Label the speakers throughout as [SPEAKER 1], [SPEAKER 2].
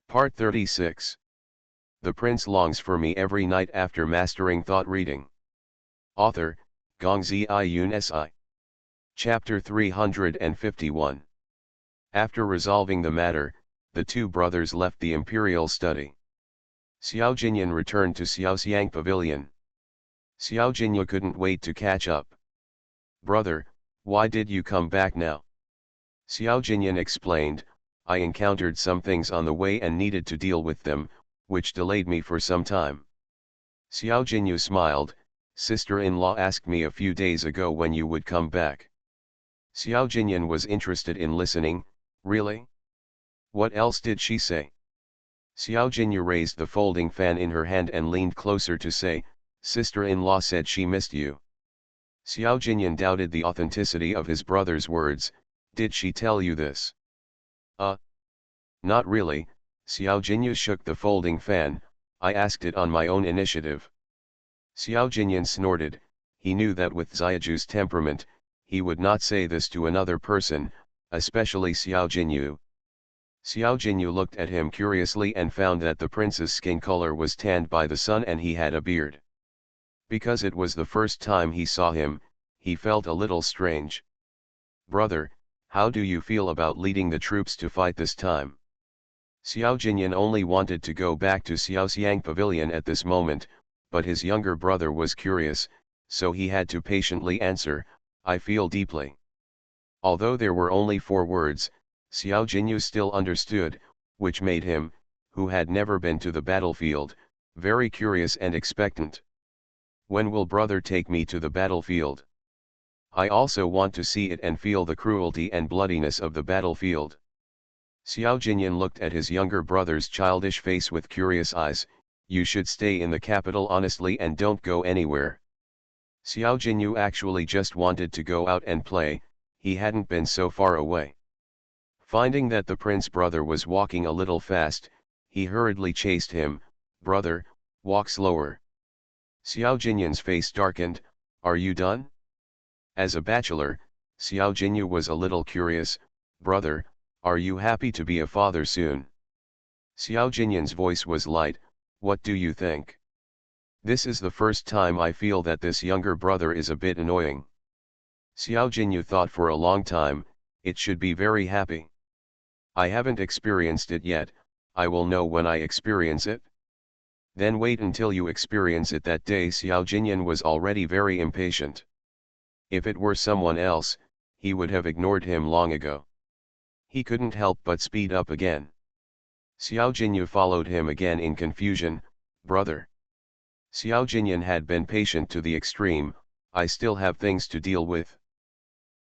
[SPEAKER 1] Part 36. The Prince longs for me every night after mastering thought reading. Author, Gongzi Yun Si. Chapter 351. After resolving the matter, the two brothers left the imperial study. Xiao Jinyan returned to Xiaoxiang Pavilion. Xiao Jinyu couldn't wait to catch up. "Brother, why did you come back now?" Xiao Jinyan explained, "I encountered some things on the way and needed to deal with them, which delayed me for some time." Xiao Jinyu smiled, "Sister-in-law asked me a few days ago when you would come back." Xiao Jinyan was interested in listening. "Really? What else did she say?" Xiao Jinyu raised the folding fan in her hand and leaned closer to say, "Sister-in-law said she missed you." Xiao Jinyan doubted the authenticity of his brother's words. "Did she tell you this?" Not really." Xiao Jinyu shook the folding fan. "I asked it on my own initiative." Xiao Jinyan snorted. He knew that with Xiaoju's temperament, he would not say this to another person, especially Xiao Jinyu. Xiao Jinyu looked at him curiously and found that the prince's skin color was tanned by the sun and he had a beard. Because it was the first time he saw him, he felt a little strange. "Brother, how do you feel about leading the troops to fight this time?" Xiao Jinyan only wanted to go back to Xiaoxiang Pavilion at this moment, but his younger brother was curious, so he had to patiently answer, "I feel deeply." Although there were only 4 words, Xiao Jinyu still understood, which made him, who had never been to the battlefield, very curious and expectant. "When will brother take me to the battlefield? I also want to see it and feel the cruelty and bloodiness of the battlefield." Xiao Jinyan looked at his younger brother's childish face with curious eyes. "You should stay in the capital honestly and don't go anywhere." Xiao Jinyu actually just wanted to go out and play, he hadn't been so far away. Finding that the prince brother was walking a little fast, he hurriedly chased him. "Brother, walk slower." Xiao Jinyan's face darkened. "Are you done?" As a bachelor, Xiao Jinyu was a little curious. "Brother, are you happy to be a father soon?" Xiao Jinyan's voice was light. "What do you think? This is the first time I feel that this younger brother is a bit annoying." Xiao Jinyu thought for a long time. "It should be very happy. I haven't experienced it yet, I will know when I experience it." "Then wait until you experience it that day." Xiao Jinyan was already very impatient. If it were someone else, he would have ignored him long ago. He couldn't help but speed up again. Xiao Jinyu followed him again in confusion. "Brother." Xiao Jinyan had been patient to the extreme. "I still have things to deal with."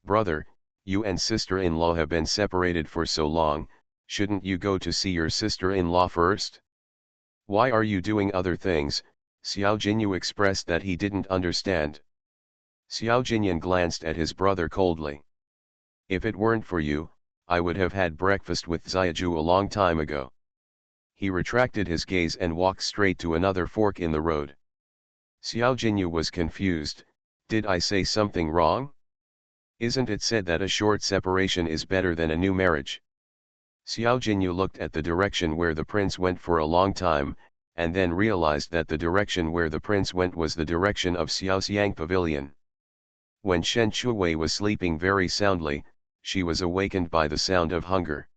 [SPEAKER 1] "Brother, you and sister-in-law have been separated for so long, shouldn't you go to see your sister-in-law first? Why are you doing other things?" Xiao Jinyu expressed that he didn't understand. Xiao Jinyan glanced at his brother coldly. "If it weren't for you, I would have had breakfast with Xiaoju a long time ago." He retracted his gaze and walked straight to another fork in the road. Xiao Jinyu was confused. "Did I say something wrong? Isn't it said that a short separation is better than a new marriage?" Xiao Jinyu looked at the direction where the prince went for a long time, and then realized that the direction where the prince went was the direction of Xiaoxiang Pavilion. When Shen Chuwei was sleeping very soundly, she was awakened by the sound of hunger.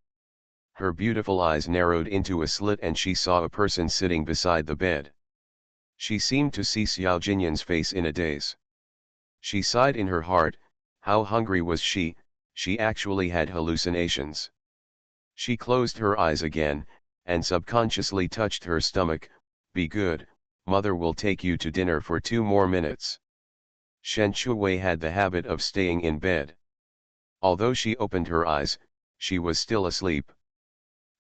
[SPEAKER 1] Her beautiful eyes narrowed into a slit and she saw a person sitting beside the bed. She seemed to see Xiao Jinyan's face in a daze. She sighed in her heart. How hungry was she? She actually had hallucinations. She closed her eyes again, and subconsciously touched her stomach. "Be good, mother will take you to dinner for 2 more minutes." Shen Chuwei had the habit of staying in bed. Although she opened her eyes, she was still asleep.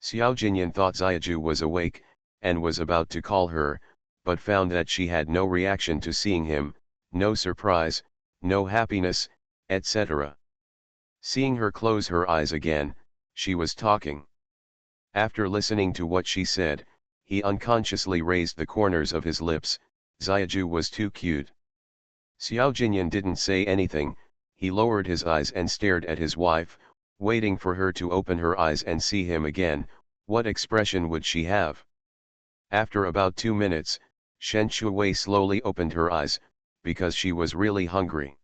[SPEAKER 1] Xiao Jinyan thought Xiaoju was awake, and was about to call her, but found that she had no reaction to seeing him, no surprise, no happiness, etc. Seeing her close her eyes again, she was talking. After listening to what she said, he unconsciously raised the corners of his lips. "Xiaoju was too cute." Xiao Jinyan didn't say anything. He lowered his eyes and stared at his wife, waiting for her to open her eyes and see him again. What expression would she have? After about 2 minutes, Shen Shuwei slowly opened her eyes, because she was really hungry.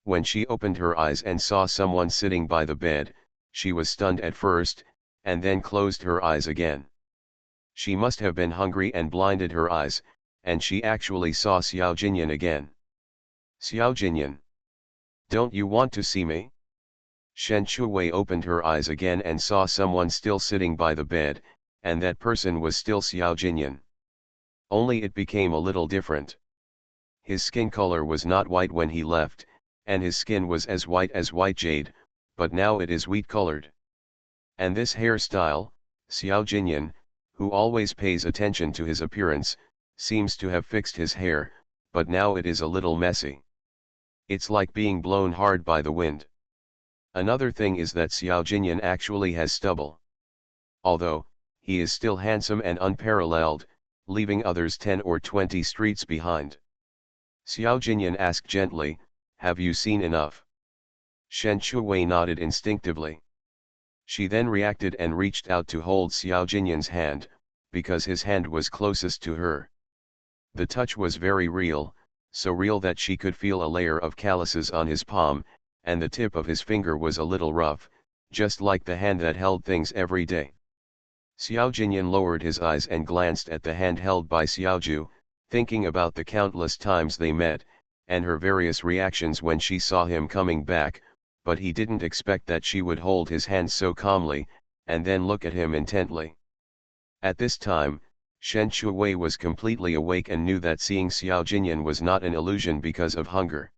[SPEAKER 1] When she opened her eyes and saw someone sitting by the bed, she was stunned at first, and then closed her eyes again. She must have been hungry and blinded her eyes, and she actually saw Xiao Jinyan again. Xiao Jinyan, don't you want to see me? Shen Shuwei opened her eyes again and saw someone still sitting by the bed, and that person was still Xiao Jinyan. Only it became a little different. His skin color was not white when he left, and his skin was as white jade, but now it is wheat-colored. And this hairstyle, Xiao Jinyan, who always pays attention to his appearance, seems to have fixed his hair, but now it is a little messy. It's like being blown hard by the wind. Another thing is that Xiao Jinyan actually has stubble. Although, he is still handsome and unparalleled, leaving others 10 or 20 streets behind. Xiao Jinyan asked gently, have you seen enough? Shen Shuwei nodded instinctively. She then reacted and reached out to hold Xiao Jinyan's hand, because his hand was closest to her. The touch was very real, so real that she could feel a layer of calluses on his palm, and the tip of his finger was a little rough, just like the hand that held things every day. Xiao Jinyan lowered his eyes and glanced at the hand held by Xiaoju, thinking about the countless times they met, and her various reactions when she saw him coming back, but he didn't expect that she would hold his hand so calmly, and then look at him intently. At this time, Shen Shuwei was completely awake and knew that seeing Xiao Jinyan was not an illusion because of hunger.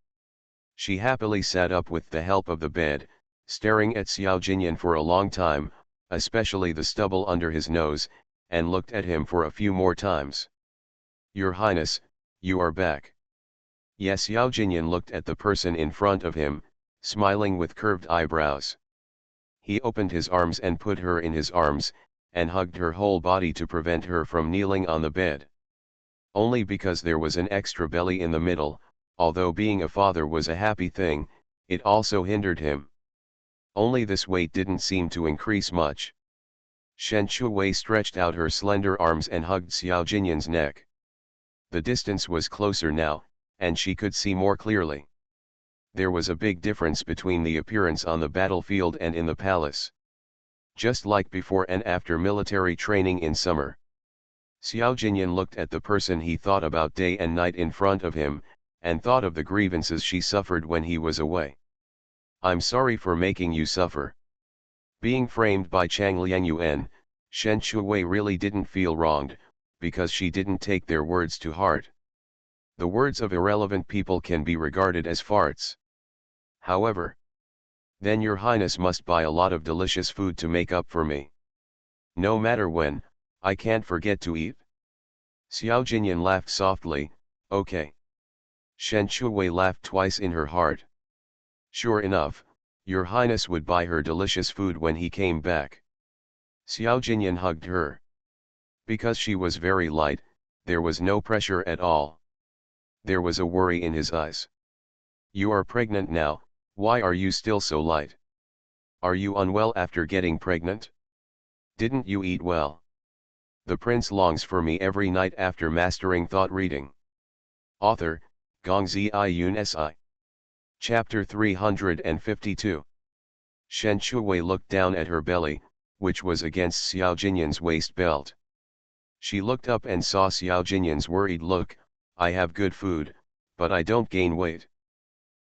[SPEAKER 1] She happily sat up with the help of the bed, staring at Xiao Jinyan for a long time, especially the stubble under his nose, and looked at him for a few more times. Your Highness, you are back. Yes, Xiao Jinyan looked at the person in front of him, smiling with curved eyebrows. He opened his arms and put her in his arms, and hugged her whole body to prevent her from kneeling on the bed. Only because there was an extra belly in the middle, although being a father was a happy thing, it also hindered him. Only this weight didn't seem to increase much. Shen Shuwei stretched out her slender arms and hugged Xiao Jinyan's neck. The distance was closer now, and she could see more clearly. There was a big difference between the appearance on the battlefield and in the palace. Just like before and after military training in summer. Xiao Jinyan looked at the person he thought about day and night in front of him, and thought of the grievances she suffered when he was away. I'm sorry for making you suffer. Being framed by Chang Liangyuan, Shen Shuwei really didn't feel wronged, because she didn't take their words to heart. The words of irrelevant people can be regarded as farts. However, then your Highness must buy a lot of delicious food to make up for me. No matter when, I can't forget to eat. Xiao Jinyan laughed softly, okay. Shen Shuwei laughed twice in her heart. Sure enough, your Highness would buy her delicious food when he came back. Xiao Jinyan hugged her. Because she was very light, there was no pressure at all. There was a worry in his eyes. You are pregnant now, why are you still so light? Are you unwell after getting pregnant? Didn't you eat well? The prince longs for me every night after mastering thought reading. Author, Gongzi Yun Si. Chapter 352. Shen Shuwei looked down at her belly, which was against Xiao Jinyan's waist belt. She looked up and saw Xiao Jinyan's worried look. I have good food, but I don't gain weight.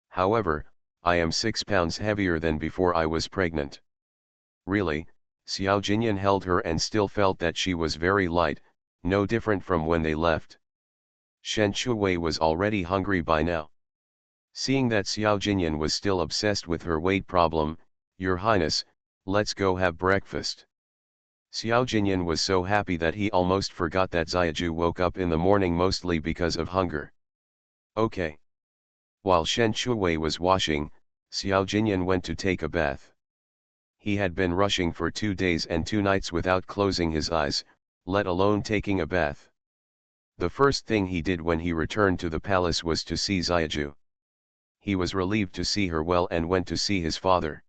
[SPEAKER 1] However, I am 6 pounds heavier than before I was pregnant. Really, Xiao Jinyan held her and still felt that she was very light, no different from when they left. Shen Shuwei was already hungry by now. Seeing that Xiao Jinyan was still obsessed with her weight problem, Your Highness, let's go have breakfast. Xiao Jinyan was so happy that he almost forgot that Xiaoju woke up in the morning mostly because of hunger. Okay. While Shen Shuwei was washing, Xiao Jinyan went to take a bath. He had been rushing for 2 days and 2 nights without closing his eyes, let alone taking a bath. The first thing he did when he returned to the palace was to see Xiaoju. He was relieved to see her well and went to see his father.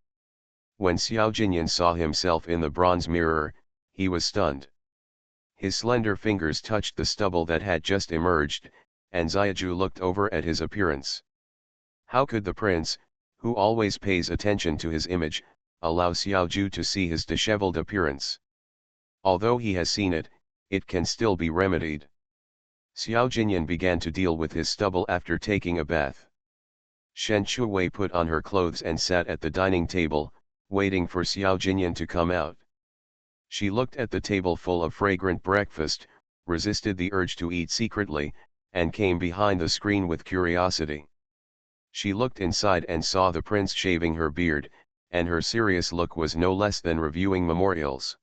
[SPEAKER 1] When Xiao Jinyan saw himself in the bronze mirror, he was stunned. His slender fingers touched the stubble that had just emerged, and Xiaoju looked over at his appearance. How could the prince, who always pays attention to his image, allow Xiaoju to see his disheveled appearance? Although he has seen it, it can still be remedied. Xiao Jinyan began to deal with his stubble after taking a bath. Shen Shuwei put on her clothes and sat at the dining table, waiting for Xiao Jinyan to come out. She looked at the table full of fragrant breakfast, resisted the urge to eat secretly, and came behind the screen with curiosity. She looked inside and saw the prince shaving her beard, and her serious look was no less than reviewing memorials.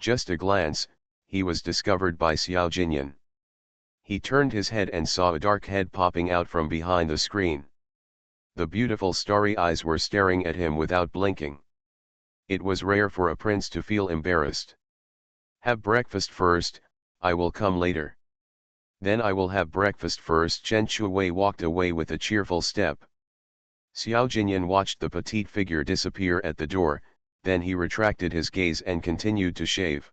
[SPEAKER 1] Just a glance, he was discovered by Xiao Jinyan. He turned his head and saw a dark head popping out from behind the screen. The beautiful starry eyes were staring at him without blinking. It was rare for a prince to feel embarrassed. "Have breakfast first, I will come later." "Then I will have breakfast first." Chen Shuwei walked away with a cheerful step. Xiao Jinyan watched the petite figure disappear at the door, then he retracted his gaze and continued to shave.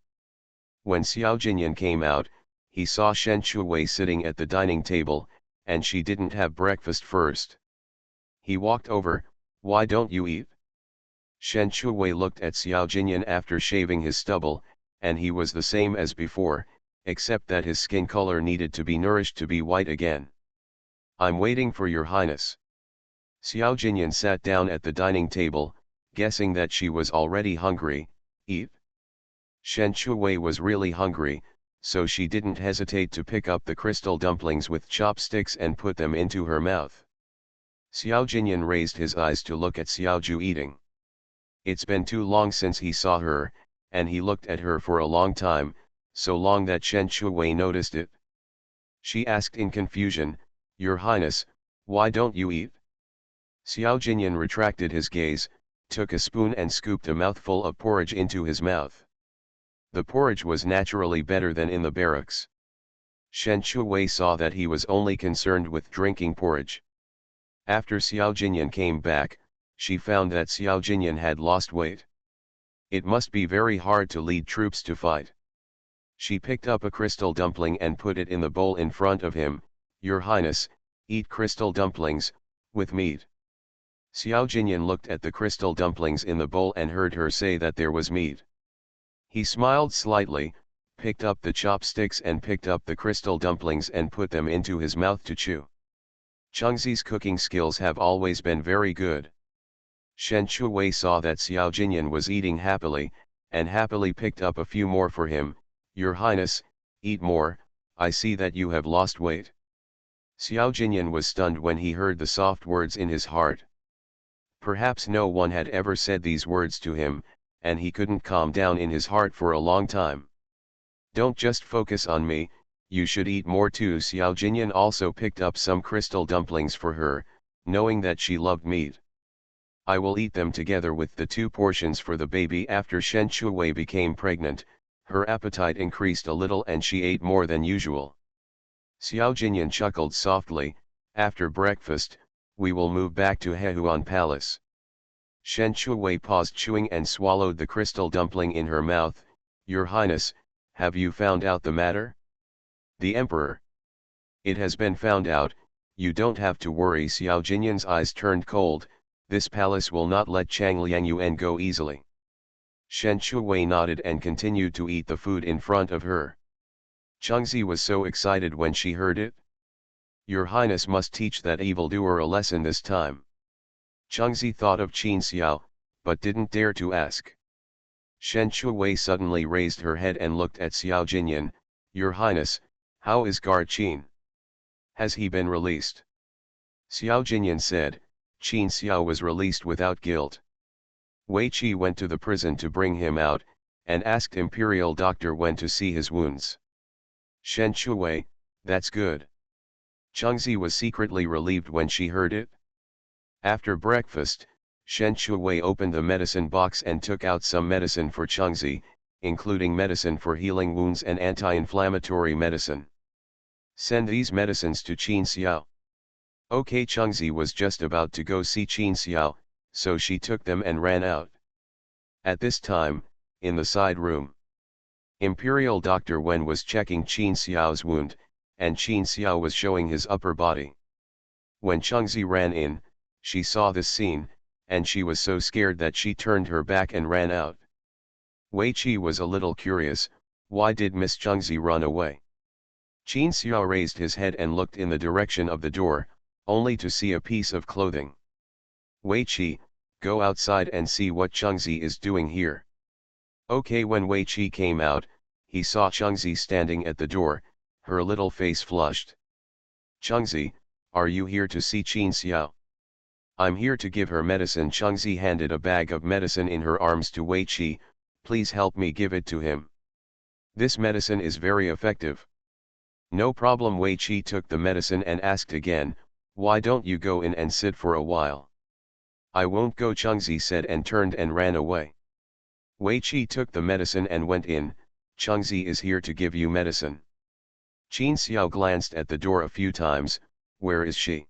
[SPEAKER 1] When Xiao Jinyan came out, he saw Shen Shuwei sitting at the dining table, and she didn't have breakfast first. He walked over. "Why don't you eat?" Shen Shuwei looked at Xiao Jinyan after shaving his stubble, and he was the same as before, except that his skin color needed to be nourished to be white again. "I'm waiting for your highness." Xiao Jinyan sat down at the dining table, guessing that she was already hungry. "Eat." Shen Shuwei was really hungry, so she didn't hesitate to pick up the crystal dumplings with chopsticks and put them into her mouth. Xiao Jinyan raised his eyes to look at Xiaoju eating. It's been too long since he saw her, and he looked at her for a long time, so long that Shen Shuwei noticed it. She asked in confusion, "Your Highness, why don't you eat?" Xiao Jinyan retracted his gaze, took a spoon and scooped a mouthful of porridge into his mouth. The porridge was naturally better than in the barracks. Shen Shuwei saw that he was only concerned with drinking porridge. After Xiao Jinyan came back, she found that Xiao Jinyan had lost weight. It must be very hard to lead troops to fight. She picked up a crystal dumpling and put it in the bowl in front of him. "Your Highness, eat crystal dumplings, with meat." Xiao Jinyan looked at the crystal dumplings in the bowl and heard her say that there was meat. He smiled slightly, picked up the chopsticks and picked up the crystal dumplings and put them into his mouth to chew. Chengxi's cooking skills have always been very good. Shen Shuwei saw that Xiao Jinyan was eating happily, and happily picked up a few more for him. "Your Highness, eat more, I see that you have lost weight." Xiao Jinyan was stunned when he heard the soft words in his heart. Perhaps no one had ever said these words to him, and he couldn't calm down in his heart for a long time. "Don't just focus on me, you should eat more too." Xiao Jinyan also picked up some crystal dumplings for her, knowing that she loved meat. "I will eat them together with the 2 portions for the baby." After Shen Shuwei became pregnant, her appetite increased a little and she ate more than usual. Xiao Jinyan chuckled softly. "After breakfast, we will move back to Hehuan Palace." Shen Shuwei paused chewing and swallowed the crystal dumpling in her mouth. "Your Highness, have you found out the matter?" "The Emperor." "It has been found out, you don't have to worry." Xiao Jinyan's eyes turned cold. "This palace will not let Chang Liangyuan go easily." Shen Shuwei nodded and continued to eat the food in front of her. Chengxi was so excited when she heard it. "Your Highness must teach that evildoer a lesson this time." Chengxi thought of Qin Xiao, but didn't dare to ask. Shen Shuwei suddenly raised her head and looked at Xiao Jinyan. "Your Highness, how is guard Qin? Has he been released?" Xiao Jinyan said, "Qin Xiao was released without guilt. Wei Qi went to the prison to bring him out, and asked Imperial Doctor when to see his wounds." Shen Shuwei, "That's good." Chengxi was secretly relieved when she heard it. After breakfast, Shen Shuwei opened the medicine box and took out some medicine for Chengxi, including medicine for healing wounds and anti-inflammatory medicine. "Send these medicines to Qin Xiao." Okay. Chengxi was just about to go see Qin Xiao, so she took them and ran out. At this time, in the side room, Imperial Dr. Wen was checking Qin Xiao's wound, and Qin Xiao was showing his upper body. When Chengzi ran in, she saw this scene, and she was so scared that she turned her back and ran out. Wei Qi was a little curious, why did Miss Chengzi run away? Qin Xiao raised his head and looked in the direction of the door, only to see a piece of clothing. Wei Qi, go outside and see what Chengzi is doing here. Okay, when Wei Qi came out, he saw Chengzi standing at the door, her little face flushed. Chengzi, are you here to see Qin Xiao? I'm here to give her medicine. Chengzi handed a bag of medicine in her arms to Wei Qi, please help me give it to him. This medicine is very effective. No problem. Wei Qi took the medicine and asked again, why don't you go in and sit for a while? I won't go, Chengzi said and turned and ran away. Wei Qi took the medicine and went in. Chengzi is here to give you medicine. Qin Xiao glanced at the door a few times, where is she?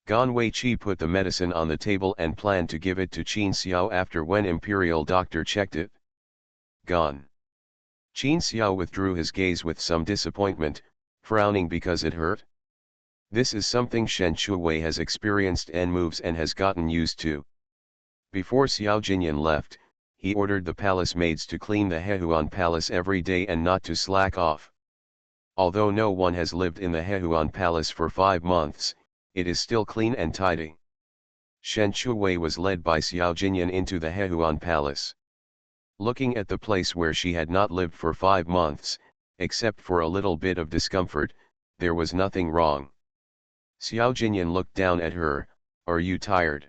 [SPEAKER 1] Gone. Wei Qi put the medicine on the table and planned to give it to Qin Xiao after when Imperial Doctor checked it. Gone. Qin Xiao withdrew his gaze with some disappointment, frowning because it hurt. This is something Shen Shuwei has experienced and moves and has gotten used to. Before Xiao Jinyan left, he ordered the palace maids to clean the Hehuan Palace every day and not to slack off. Although no one has lived in the Hehuan Palace for 5 months, it is still clean and tidy. Shen Shuwei was led by Xiao Jinyan into the Hehuan Palace. Looking at the place where she had not lived for 5 months, except for a little bit of discomfort, there was nothing wrong. Xiao Jinyan looked down at her, are you tired?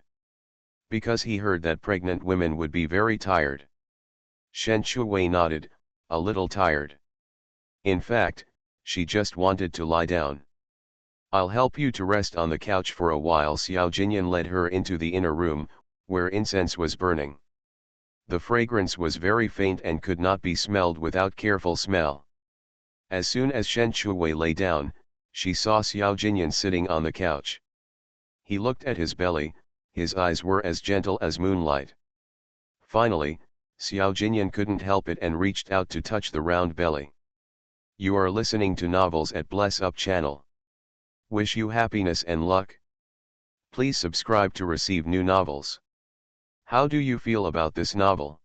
[SPEAKER 1] Because he heard that pregnant women would be very tired. Shen Shuwei nodded, a little tired. In fact, she just wanted to lie down. I'll help you to rest on the couch for a while. Xiao Jinyan led her into the inner room, where incense was burning. The fragrance was very faint and could not be smelled without careful smell. As soon as Shen Shuwei lay down, she saw Xiao Jinyan sitting on the couch. He looked at his belly, his eyes were as gentle as moonlight. Finally, Xiao Jinyan couldn't help it and reached out to touch the round belly. You are listening to Novels at Bless Up channel. Wish you happiness and luck. Please subscribe to receive new novels. How do you feel about this novel?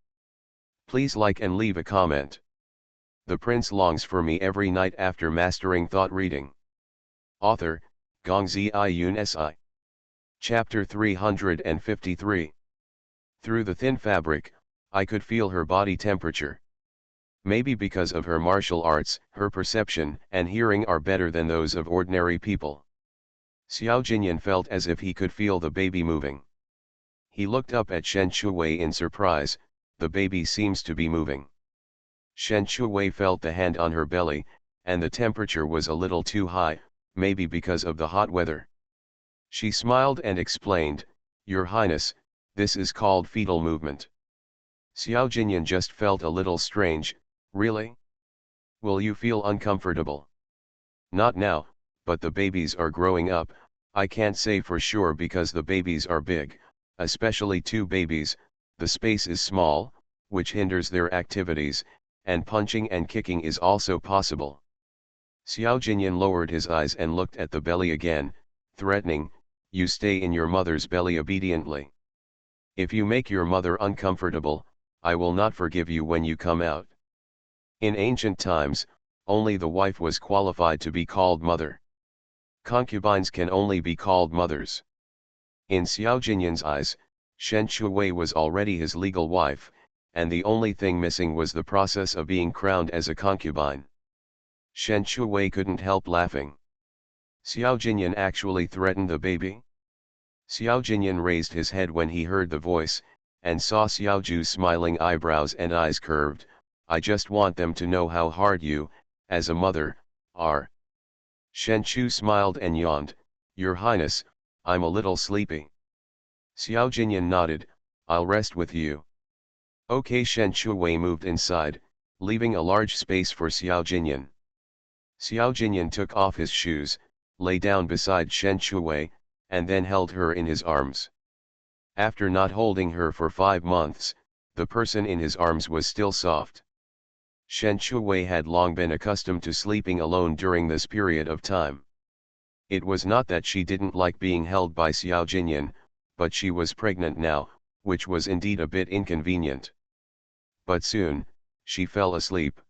[SPEAKER 1] Please like and leave a comment. The prince longs for me every night after mastering thought reading. Author, Gongzi Iyun Si. Chapter 353. Through the thin fabric, I could feel her body temperature. Maybe because of her martial arts, her perception and hearing are better than those of ordinary people. Xiao Jinyan felt as if he could feel the baby moving. He looked up at Shen Shuwei in surprise, the baby seems to be moving. Shen Shuwei felt the hand on her belly, and the temperature was a little too high, maybe because of the hot weather. She smiled and explained, Your Highness, this is called fetal movement. Xiao Jinyan just felt a little strange, really? Will you feel uncomfortable? Not now, but the babies are growing up, I can't say for sure because the babies are big, especially 2 babies, the space is small, which hinders their activities, and punching and kicking is also possible. Xiao Jinyan lowered his eyes and looked at the belly again, threatening, you stay in your mother's belly obediently. If you make your mother uncomfortable, I will not forgive you when you come out. In ancient times, only the wife was qualified to be called mother. Concubines can only be called mothers. In Xiao Jinyan's eyes, Shen Shuwei was already his legal wife, and the only thing missing was the process of being crowned as a concubine. Shen Shuwei couldn't help laughing. Xiao Jinyan actually threatened the baby? Xiao Jinyan raised his head when he heard the voice, and saw Xiao Ju's smiling eyebrows and eyes curved, I just want them to know how hard you, as a mother, are. Shen Chu smiled and yawned, Your Highness, I'm a little sleepy. Xiao Jinyan nodded, I'll rest with you. Okay. Shen Shuwei moved inside, leaving a large space for Xiao Jinyan. Xiao Jinyan took off his shoes, lay down beside Shen Shuwei, and then held her in his arms. After not holding her for 5 months, the person in his arms was still soft. Shen Shuwei had long been accustomed to sleeping alone during this period of time. It was not that she didn't like being held by Xiao Jinyan, but she was pregnant now, which was indeed a bit inconvenient. But soon, she fell asleep.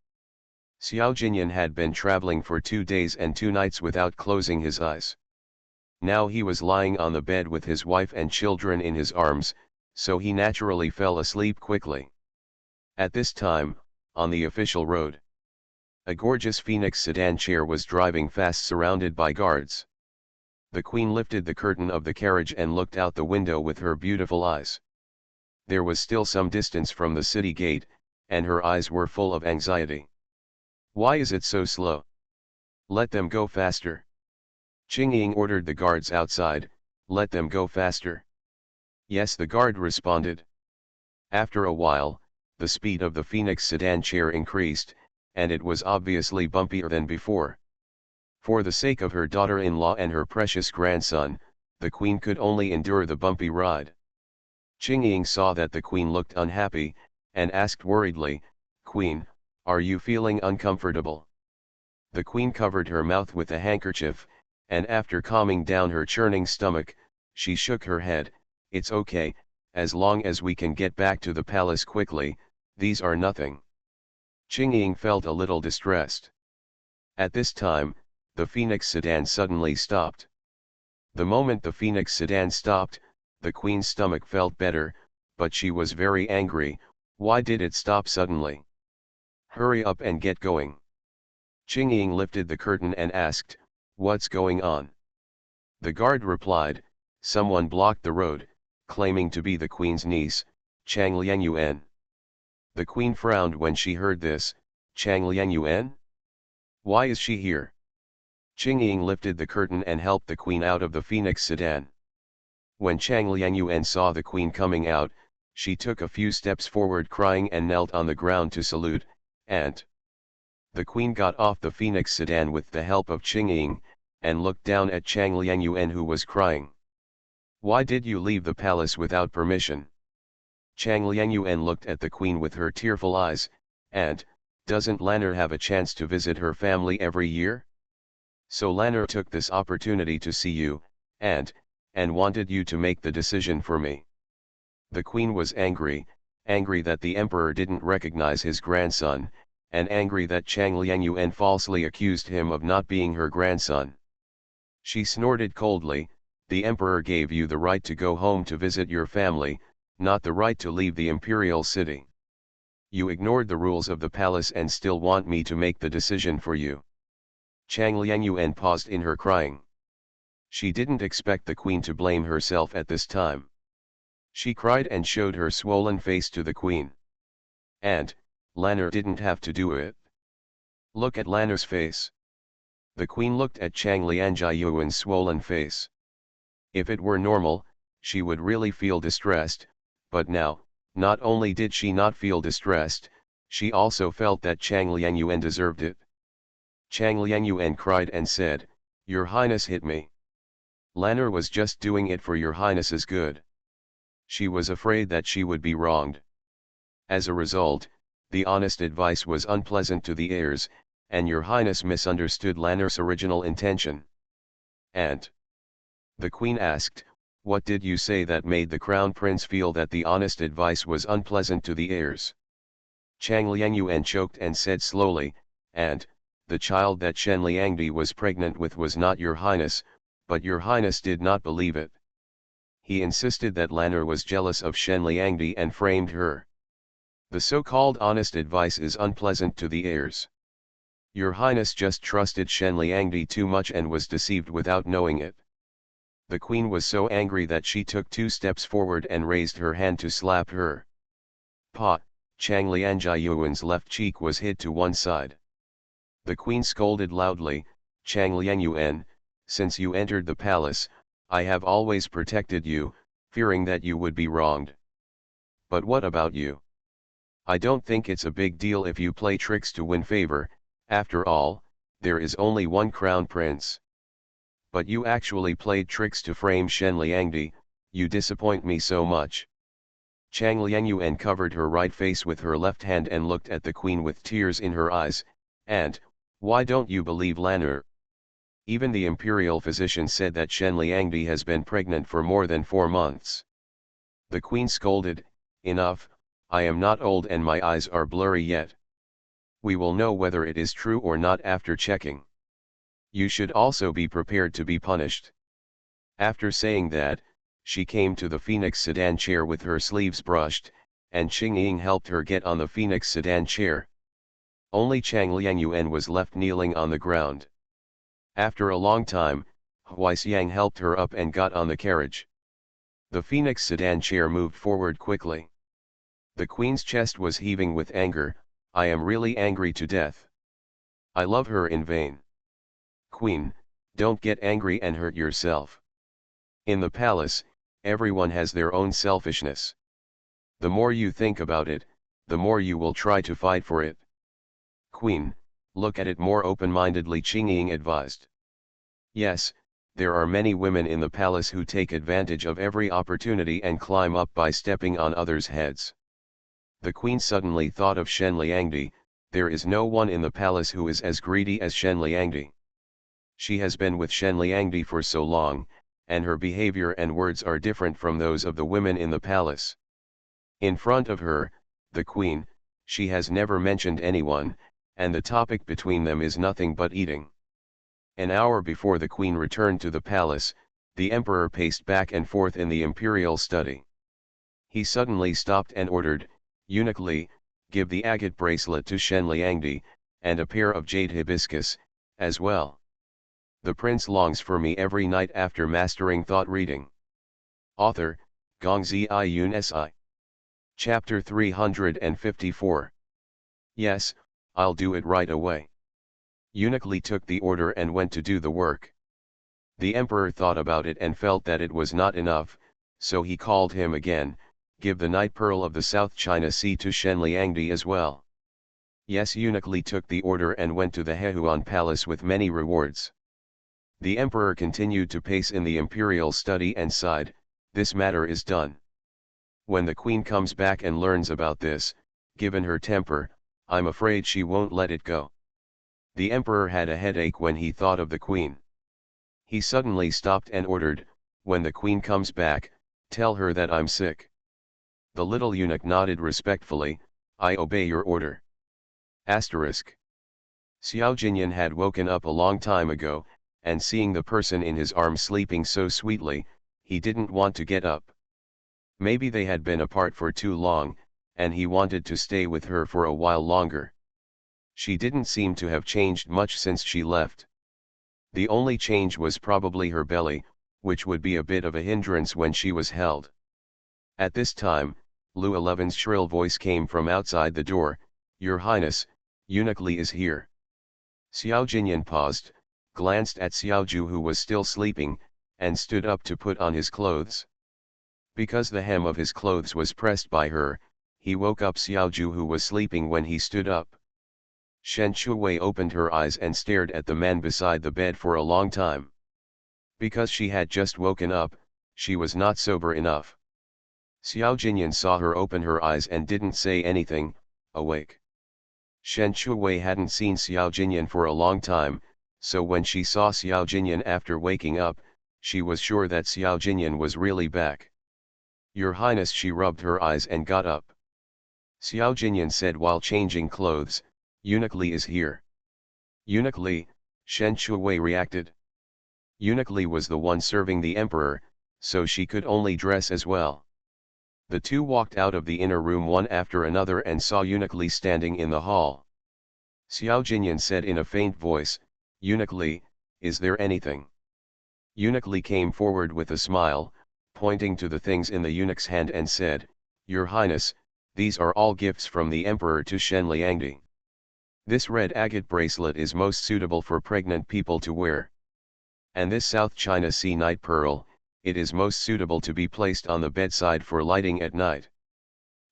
[SPEAKER 1] Xiao Jinyan had been traveling for 2 days and 2 nights without closing his eyes. Now he was lying on the bed with his wife and children in his arms, so he naturally fell asleep quickly. At this time, on the official road, a gorgeous Phoenix sedan chair was driving fast surrounded by guards. The queen lifted the curtain of the carriage and looked out the window with her beautiful eyes. There was still some distance from the city gate, and her eyes were full of anxiety. Why is it so slow? Let them go faster. Qingying ordered the guards outside, let them go faster. Yes, the guard responded. After a while, the speed of the Phoenix sedan chair increased, and it was obviously bumpier than before. For the sake of her daughter-in-law and her precious grandson, the queen could only endure the bumpy ride. Qingying saw that the queen looked unhappy, and asked worriedly, "Queen, are you feeling uncomfortable?" The queen covered her mouth with a handkerchief, and after calming down her churning stomach, she shook her head. "It's okay, as long as we can get back to the palace quickly, these are nothing." Qingying felt a little distressed. At this time, the Phoenix sedan suddenly stopped. The moment the Phoenix sedan stopped, the queen's stomach felt better, but she was very angry. Why did it stop suddenly? Hurry up and get going. Qingying lifted the curtain and asked, "What's going on?" The guard replied, "Someone blocked the road, claiming to be the queen's niece, Chang Lianyuan." The queen frowned when she heard this. Chang Lianyuan? Why is she here? Qingying lifted the curtain and helped the queen out of the Phoenix sedan. When Chang Lianyuan saw the queen coming out, she took a few steps forward crying and knelt on the ground to salute, "Aunt." The queen got off the Phoenix sedan with the help of Qingying, and looked down at Chang Lianyuan who was crying. "Why did you leave the palace without permission?" Chang Lianyuan looked at the queen with her tearful eyes. "Aunt, doesn't Lanner have a chance to visit her family every year? So Lanner took this opportunity to see you, Aunt, and wanted you to make the decision for me." The queen was angry that the emperor didn't recognize his grandson, and angry that Chang Lianyuan falsely accused him of not being her grandson. She snorted coldly, "The emperor gave you the right to go home to visit your family, not the right to leave the imperial city. You ignored the rules of the palace and still want me to make the decision for you." Chang Lianyuan paused in her crying. She didn't expect the queen to blame herself at this time. She cried and showed her swollen face to the queen. "Aunt, Lanner didn't have to do it. Look at Lanner's face." The queen looked at Chang Lianyuan's swollen face. If it were normal, she would really feel distressed, but now, not only did she not feel distressed, she also felt that Chang Lianyuan deserved it. Chang Lianyuan cried and said, "Your Highness hit me. Lanner was just doing it for your Highness's good." She was afraid that she would be wronged. As a result, the honest advice was unpleasant to the heirs, and your Highness misunderstood Lanner's original intention. "Aunt," the queen asked, "what did you say that made the crown prince feel that the honest advice was unpleasant to the heirs?" Chang Lianyuan choked and said slowly, "Aunt, the child that Shen Liangdi was pregnant with was not your Highness, but your Highness did not believe it. He insisted that Lanner was jealous of Shen Liangdi and framed her. The so-called honest advice is unpleasant to the heirs. Your Highness just trusted Shen Liangdi too much and was deceived without knowing it." The queen was so angry that she took 2 steps forward and raised her hand to slap her. "Pa!" Chang Lianyuan's left cheek was hit to one side. The queen scolded loudly, "Chang Lianyuan, since you entered the palace, I have always protected you, fearing that you would be wronged. But what about you? I don't think it's a big deal if you play tricks to win favor, after all, there is only one crown prince. But you actually played tricks to frame Shen Liangdi, you disappoint me so much." Chang Liangyuan covered her right face with her left hand and looked at the queen with tears in her eyes, and, "Why don't you believe Lan'er? Even the imperial physician said that Shen Liangdi has been pregnant for more than 4 months. The queen scolded, "Enough, I am not old and my eyes are blurry yet. We will know whether it is true or not after checking. You should also be prepared to be punished." After saying that, she came to the Phoenix sedan chair with her sleeves brushed, and Qing Ying helped her get on the Phoenix sedan chair. Only Chang Liangyuan was left kneeling on the ground. After a long time, Huaixiang helped her up and got on the carriage. The Phoenix sedan chair moved forward quickly. The queen's chest was heaving with anger. "I am really angry to death. I love her in vain. Queen, don't get angry and hurt yourself. In the palace, everyone has their own selfishness. The more you think about it, the more you will try to fight for it. Queen, look at it more open-mindedly," Qing Ying advised. "Yes, there are many women in the palace who take advantage of every opportunity and climb up by stepping on others' heads." The queen suddenly thought of Shen Liangdi. There is no one in the palace who is as greedy as Shen Liangdi. She has been with Shen Liangdi for so long, and her behavior and words are different from those of the women in the palace. In front of her, the queen, she has never mentioned anyone, and the topic between them is nothing but eating. An hour before the queen returned to the palace, the emperor paced back and forth in the imperial study. He suddenly stopped and ordered, "Eunuch Li, give the agate bracelet to Shen Liangdi, and a pair of jade hibiscus, as well. The prince longs for me every night after mastering thought reading." Author, Gongzi Yun Si. Chapter 354. "Yes, I'll do it right away." Eunuch Li took the order and went to do the work. The emperor thought about it and felt that it was not enough, so he called him again, "Give the night pearl of the South China Sea to Shen Liangdi as well." Yes, Eunuch Li took the order and went to the Hehuan palace with many rewards. The emperor continued to pace in the imperial study and sighed, "This matter is done. When the queen comes back and learns about this, given her temper, I'm afraid she won't let it go." The emperor had a headache when he thought of the queen. He suddenly stopped and ordered, "When the queen comes back, tell her that I'm sick." The little eunuch nodded respectfully, "I obey your order." Asterisk. Xiao Jinyan had woken up a long time ago, and seeing the person in his arms sleeping so sweetly, he didn't want to get up. Maybe they had been apart for too long, and he wanted to stay with her for a while longer. She didn't seem to have changed much since she left. The only change was probably her belly, which would be a bit of a hindrance when she was held. At this time, Lu 11's shrill voice came from outside the door, "Your Highness, Eunuch Li is here." Xiao Jinyan paused, glanced at Xiaoju who was still sleeping, and stood up to put on his clothes. Because the hem of his clothes was pressed by her, he woke up Xiaoju who was sleeping when he stood up. Shen Chuwei opened her eyes and stared at the man beside the bed for a long time. Because she had just woken up, she was not sober enough. Xiao Jinyan saw her open her eyes and didn't say anything, awake. Shen Chuwei hadn't seen Xiao Jinyan for a long time, so when she saw Xiao Jinyan after waking up, she was sure that Xiao Jinyan was really back. "Your Highness," she rubbed her eyes and got up. Xiao Jinyan said while changing clothes, "Eunuch Li is here." "Eunuch Li," Shen Chuwei reacted. Eunuch Li was the one serving the emperor, so she could only dress as well. The two walked out of the inner room one after another and saw Eunuch Li standing in the hall. Xiao Jinyan said in a faint voice, "Eunuch Li, is there anything?" Eunuch Li came forward with a smile, pointing to the things in the eunuch's hand and said, "Your Highness, these are all gifts from the emperor to Shen Liangdi. This red agate bracelet is most suitable for pregnant people to wear. And this South China Sea night pearl, it is most suitable to be placed on the bedside for lighting at night."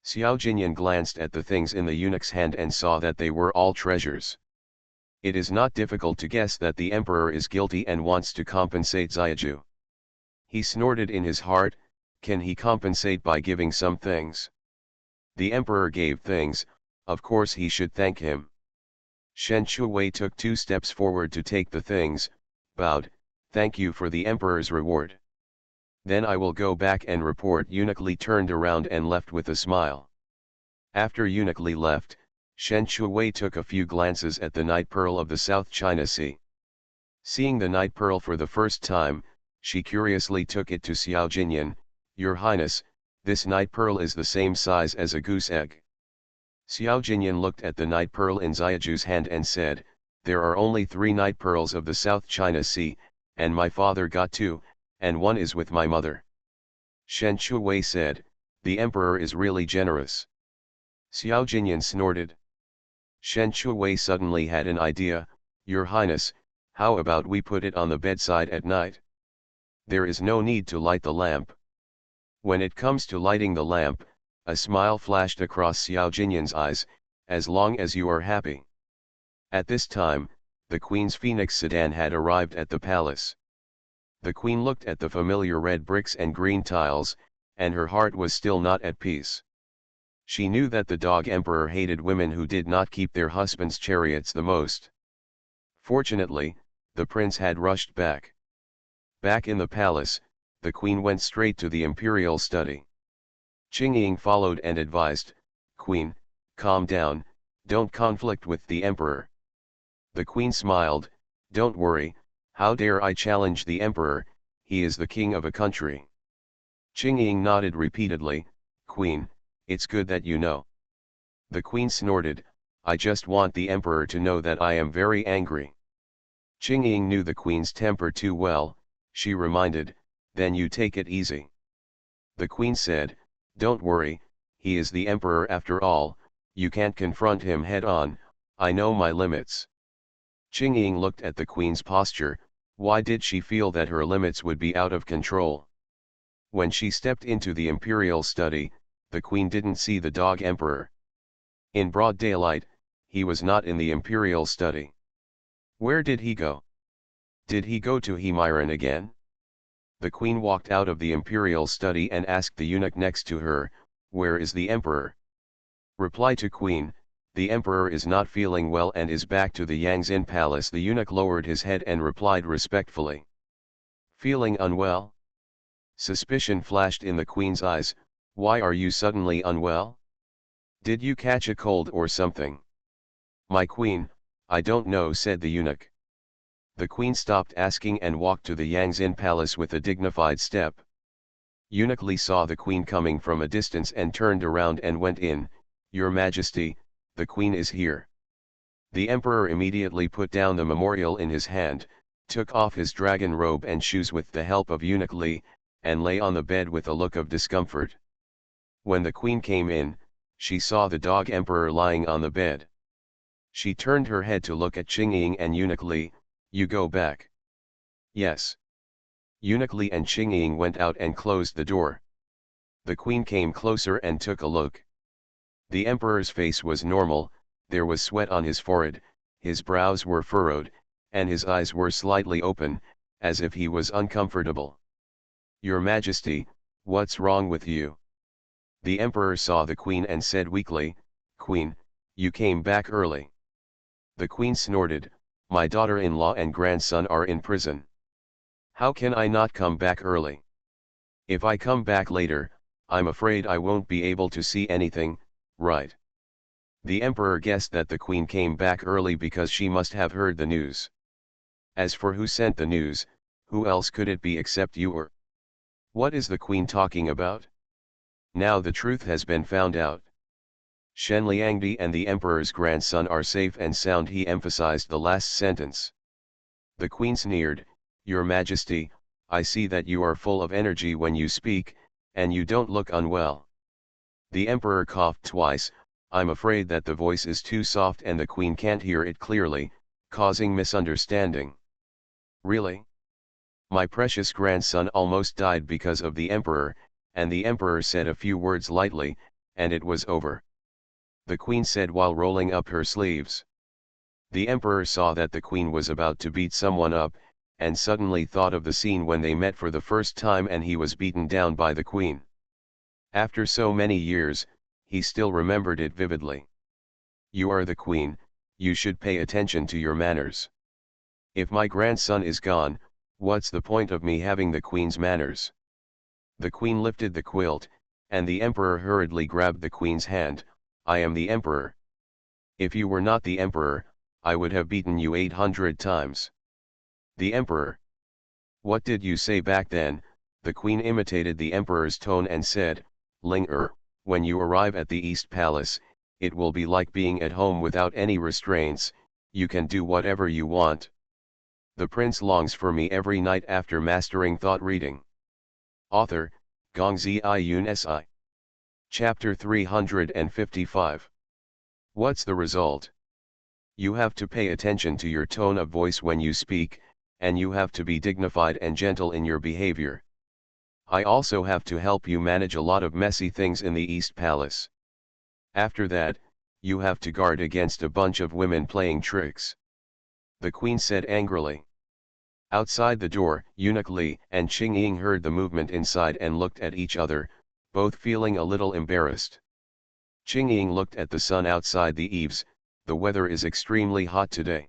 [SPEAKER 1] Xiao Jinyan glanced at the things in the eunuch's hand and saw that they were all treasures. It is not difficult to guess that the emperor is guilty and wants to compensate Xiaoju. He snorted in his heart, can he compensate by giving some things? The emperor gave things, of course he should thank him. Shen Shuwei took 2 steps forward to take the things, bowed, "Thank you for the emperor's reward. Then I will go back and report." Eunuch Li turned around and left with a smile. After Eunuch Li left, Shen Shuwei took a few glances at the night pearl of the South China Sea. Seeing the night pearl for the first time, she curiously took it to Xiao Jinyan, "Your Highness, this night pearl is the same size as a goose egg." Xiao Jinyan looked at the night pearl in Xiaoju's hand and said, "There are only 3 night pearls of the South China Sea, and my father got 2, and 1 is with my mother." Shen Shuwei said, "The emperor is really generous." Xiao Jinyan snorted. Shen Shuwei suddenly had an idea, "Your Highness, how about we put it on the bedside at night? There is no need to light the lamp." When it comes to lighting the lamp, a smile flashed across Xiao Jinyan's eyes, "As long as you are happy." At this time, the Queen's Phoenix sedan had arrived at the palace. The Queen looked at the familiar red bricks and green tiles, and her heart was still not at peace. She knew that the dog emperor hated women who did not keep their husbands' chariots the most. Fortunately, the prince had rushed back. Back in the palace, the Queen went straight to the imperial study. Qingying followed and advised, "Queen, calm down, don't conflict with the emperor." The Queen smiled, "Don't worry, how dare I challenge the emperor, he is the king of a country." Qingying nodded repeatedly, "Queen, it's good that you know." The Queen snorted, "I just want the emperor to know that I am very angry." Qingying knew the Queen's temper too well. She reminded, "Then you take it easy." The Queen said, "Don't worry, he is the emperor after all, you can't confront him head on, I know my limits." Qingying looked at the Queen's posture. Why did she feel that her limits would be out of control? When she stepped into the imperial study, the Queen didn't see the dog emperor. In broad daylight, he was not in the imperial study. Where did he go? Did he go to Hemiran again? The Queen walked out of the imperial study and asked the eunuch next to her, "Where is the emperor?" Reply to Queen, "The emperor is not feeling well and is back to the Yangzin palace." The eunuch lowered his head and replied respectfully, "Feeling unwell?" Suspicion flashed in the Queen's eyes. "Why are you suddenly unwell? Did you catch a cold or something?" "My Queen, I don't know," said the eunuch. The Queen stopped asking and walked to the Yangzin palace with a dignified step. Eunuch Li saw the Queen coming from a distance and turned around and went in. "Your Majesty, the Queen is here." The Emperor immediately put down the memorial in his hand, took off his dragon robe and shoes with the help of Eunuch Li, and lay on the bed with a look of discomfort. When the Queen came in, she saw the dog Emperor lying on the bed. She turned her head to look at Qingying and Eunuch Li. "You go back." "Yes." Eunuch Li and Qingying went out and closed the door. The Queen came closer and took a look. The Emperor's face was normal, there was sweat on his forehead, his brows were furrowed, and his eyes were slightly open, as if he was uncomfortable. "Your Majesty, what's wrong with you?" The Emperor saw the Queen and said weakly, "Queen, you came back early." The Queen snorted, "My daughter-in-law and grandson are in prison. How can I not come back early? If I come back later, I'm afraid I won't be able to see anything, right?" The Emperor guessed that the Queen came back early because she must have heard the news. As for who sent the news, who else could it be except you or? What is the Queen talking about? Now the truth has been found out. Shen Liangdi and the Emperor's grandson are safe and sound. He emphasized the last sentence. The Queen sneered, "Your Majesty, I see that you are full of energy when you speak, and you don't look unwell." The Emperor coughed twice. "I'm afraid that the voice is too soft and the Queen can't hear it clearly, causing misunderstanding." "Really? My precious grandson almost died because of the Emperor," and the Emperor said a few words lightly, and it was over. The Queen said while rolling up her sleeves. The Emperor saw that the Queen was about to beat someone up, and suddenly thought of the scene when they met for the first time and he was beaten down by the Queen. After so many years, he still remembered it vividly. You are the queen, you should pay attention to your manners. If my grandson is gone, what's the point of me having the queen's manners? The queen lifted the quilt, and the emperor hurriedly grabbed the queen's hand. I am the emperor. If you were not the emperor, I would have beaten you 800 times. The emperor. What did you say back then? The queen imitated the emperor's tone and said, Ling-er, when you arrive at the East Palace, it will be like being at home without any restraints, you can do whatever you want. The prince longs for me every night after mastering thought reading. Author, Gongzi Yun Si. Chapter 355. What's the result? You have to pay attention to your tone of voice when you speak, and you have to be dignified and gentle in your behavior. I also have to help you manage a lot of messy things in the East Palace. After that, you have to guard against a bunch of women playing tricks. The queen said angrily. Outside the door, Eunuch Li and Qing Ying heard the movement inside and looked at each other, both feeling a little embarrassed. Qing Ying looked at the sun outside the eaves. The weather is extremely hot today.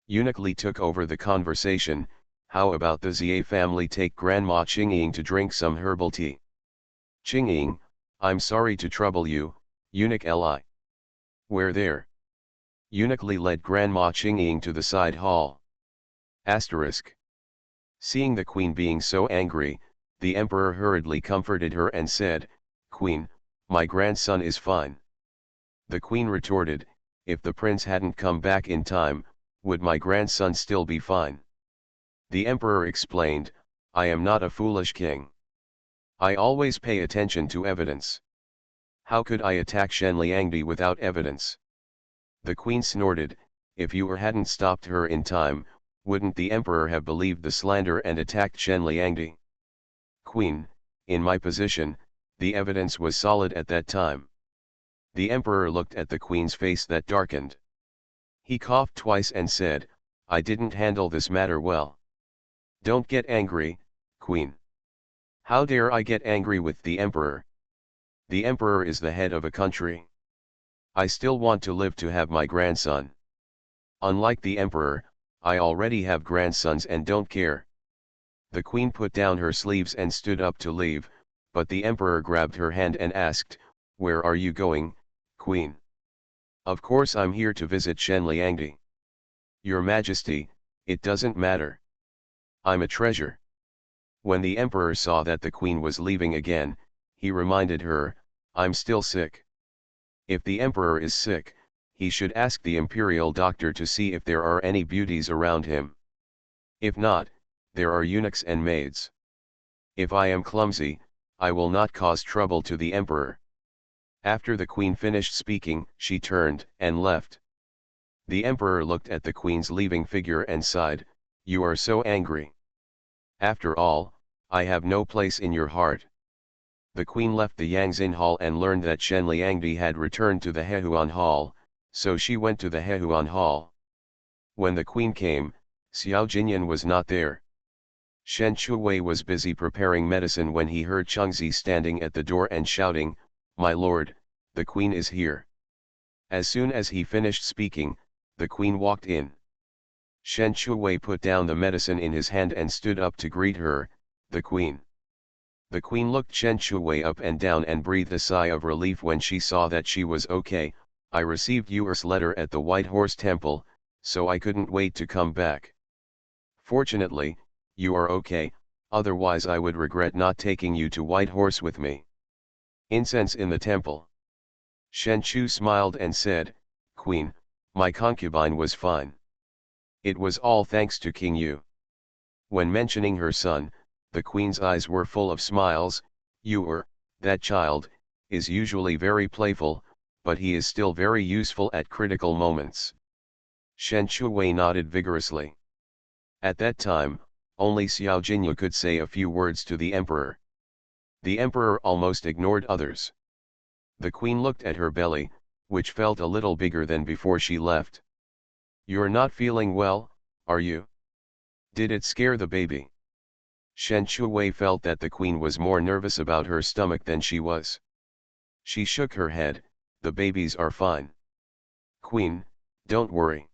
[SPEAKER 1] Eunuch Li took over the conversation. How about the Xie family take Grandma Qing Ying to drink some herbal tea? Qing Ying, I'm sorry to trouble you, Eunuch Li. Where there? Eunuch Li led Grandma Qing Ying to the side hall. Asterisk. Seeing the queen being so angry, the emperor hurriedly comforted her and said, Queen, my grandson is fine. The queen retorted, if the prince hadn't come back in time, would my grandson still be fine? The emperor explained, I am not a foolish king. I always pay attention to evidence. How could I attack Shen Liangdi without evidence? The queen snorted, if you hadn't stopped her in time, wouldn't the emperor have believed the slander and attacked Shen Liangdi? Queen, in my position, the evidence was solid at that time. The emperor looked at the queen's face that darkened. He coughed twice and said, I didn't handle this matter well. Don't get angry, queen. How dare I get angry with the emperor? The emperor is the head of a country. I still want to live to have my grandson. Unlike the emperor, I already have grandsons and don't care. The queen put down her sleeves and stood up to leave, but the emperor grabbed her hand and asked, where are you going, queen? Of course I'm here to visit Shen Liangdi. Your Majesty, it doesn't matter. I'm a treasure. When the emperor saw that the queen was leaving again, he reminded her, I'm still sick. If the emperor is sick, he should ask the imperial doctor to see if there are any beauties around him. If not, there are eunuchs and maids. If I am clumsy, I will not cause trouble to the emperor. After the queen finished speaking, she turned and left. The emperor looked at the queen's leaving figure and sighed, you are so angry. After all, I have no place in your heart. The queen left the Yangzin Hall and learned that Shen Liangdi had returned to the Hehuan Hall, so she went to the Hehuan Hall. When the queen came, Xiao Jinyan was not there. Shen Chuwei was busy preparing medicine when he heard Chengzi standing at the door and shouting, my lord, the queen is here. As soon as he finished speaking, the queen walked in. Shen Chuwei put down the medicine in his hand and stood up to greet her, the queen. The queen looked Shen Chuwei up and down and breathed a sigh of relief when she saw that she was okay. I received your letter at the White Horse Temple, so I couldn't wait to come back. Fortunately, you are okay, otherwise I would regret not taking you to White Horse with me. Incense in the temple. Shen Chu smiled and said, Queen, my concubine was fine. It was all thanks to King Yu. When mentioning her son, the queen's eyes were full of smiles. That child, is usually very playful, but he is still very useful at critical moments. Shen Chuwei nodded vigorously. At that time, only Xiao Jinyu could say a few words to the emperor. The emperor almost ignored others. The queen looked at her belly, which felt a little bigger than before she left. You're not feeling well, are you? Did it scare the baby? Shen Chuwei felt that the queen was more nervous about her stomach than she was. She shook her head, the babies are fine. Queen, don't worry.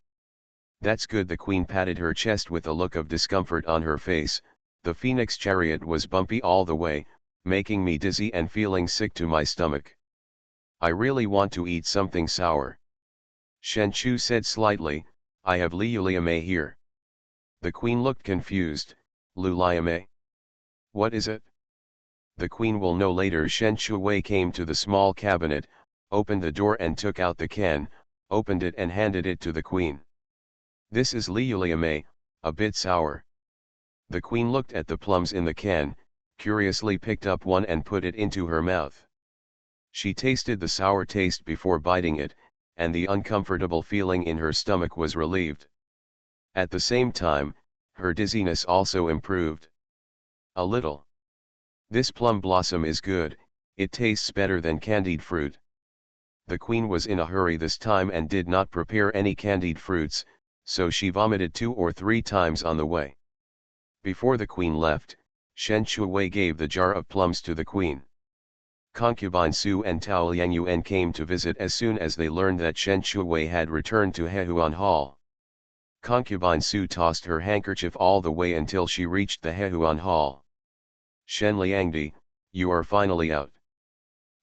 [SPEAKER 1] That's good. The queen patted her chest with a look of discomfort on her face. The phoenix chariot was bumpy all the way, making me dizzy and feeling sick to my stomach. I really want to eat something sour. Shen Chu said slightly, I have Liuliame here. The queen looked confused. Liuliame? What is it? The queen will know later. Shen Shuwei came to the small cabinet, opened the door and took out the can, opened it and handed it to the queen. This is Liuliame, a bit sour. The queen looked at the plums in the can, curiously picked up one and put it into her mouth. She tasted the sour taste before biting it, and the uncomfortable feeling in her stomach was relieved. At the same time, her dizziness also improved. A little. This plum blossom is good, it tastes better than candied fruit. The queen was in a hurry this time and did not prepare any candied fruits, so she vomited 2 or 3 times on the way. Before the queen left, Shen Shuwei gave the jar of plums to the queen. Concubine Su and Tao Liangyuan came to visit as soon as they learned that Shen Shuwei had returned to Hehuan Hall. Concubine Su tossed her handkerchief all the way until she reached the Hehuan Hall. Shen Liangdi, you are finally out.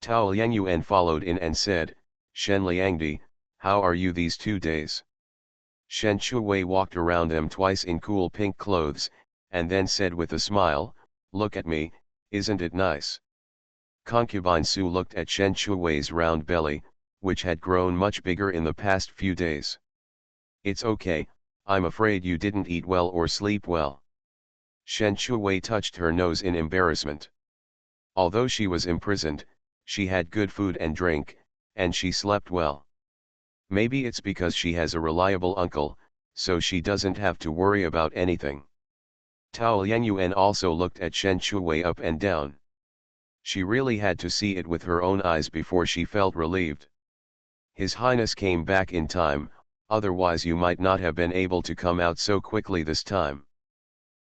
[SPEAKER 1] Tao Liangyuan followed in and said, Shen Liangdi, how are you these 2 days? Shen Shuwei walked around them twice in cool pink clothes, and then said with a smile, look at me, isn't it nice? Concubine Su looked at Shen Shuwei's round belly, which had grown much bigger in the past few days. It's okay, I'm afraid you didn't eat well or sleep well. Shen Shuwei touched her nose in embarrassment. Although she was imprisoned, she had good food and drink, and she slept well. Maybe it's because she has a reliable uncle, so she doesn't have to worry about anything. Tao Liangyuan also looked at Shen Shuwei up and down. She really had to see it with her own eyes before she felt relieved. His Highness came back in time, otherwise you might not have been able to come out so quickly this time.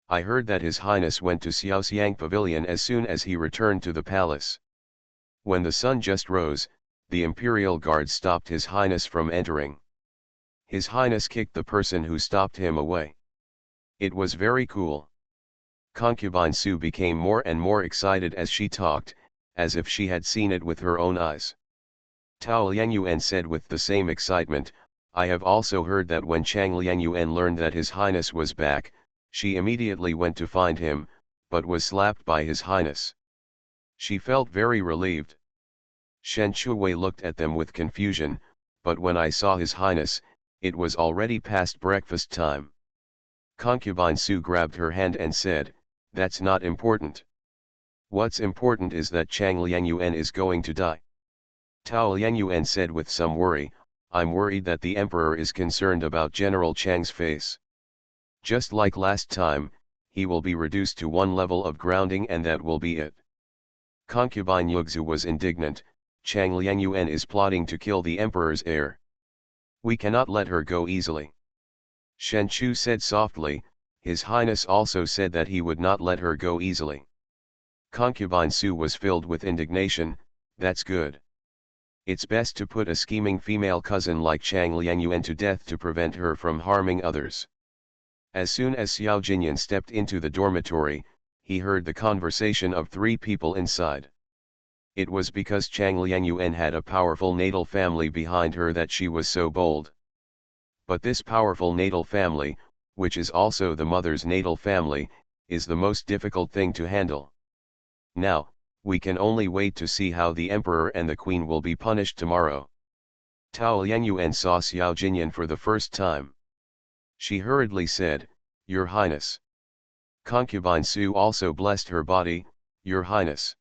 [SPEAKER 1] I heard that His Highness went to Xiaoxiang Pavilion as soon as he returned to the palace. When the sun just rose, the Imperial Guard stopped His Highness from entering. His Highness kicked the person who stopped him away. It was very cool. Concubine Su became more and more excited as she talked, as if she had seen it with her own eyes. Tao Liangyuan said with the same excitement, I have also heard that when Chang Liangyuan learned that His Highness was back, she immediately went to find him, but was slapped by His Highness. She felt very relieved. Shen Shuwei looked at them with confusion, but when I saw His Highness, it was already past breakfast time. Concubine Su grabbed her hand and said, that's not important. What's important is that Chang Liangyuan is going to die. Tao Liangyuan said with some worry, I'm worried that the Emperor is concerned about General Chang's face. Just like last time, he will be reduced to 1 level of grounding and that will be it. Concubine Yugzu was indignant, Chang Liangyuan is plotting to kill the Emperor's heir. We cannot let her go easily. Shen Chu said softly, His Highness also said that he would not let her go easily. Concubine Su was filled with indignation, that's good. It's best to put a scheming female cousin like Chang Liangyuan to death to prevent her from harming others. As soon as Xiao Jinyan stepped into the dormitory, he heard the conversation of 3 people inside. It was because Chang Liangyuan had a powerful natal family behind her that she was so bold. But this powerful natal family, which is also the mother's natal family, is the most difficult thing to handle. Now, we can only wait to see how the Emperor and the Queen will be punished tomorrow. Tao Liangyuan saw Xiao Jinyan for the first time. She hurriedly said, Your Highness. Concubine Su also blessed her body, Your Highness.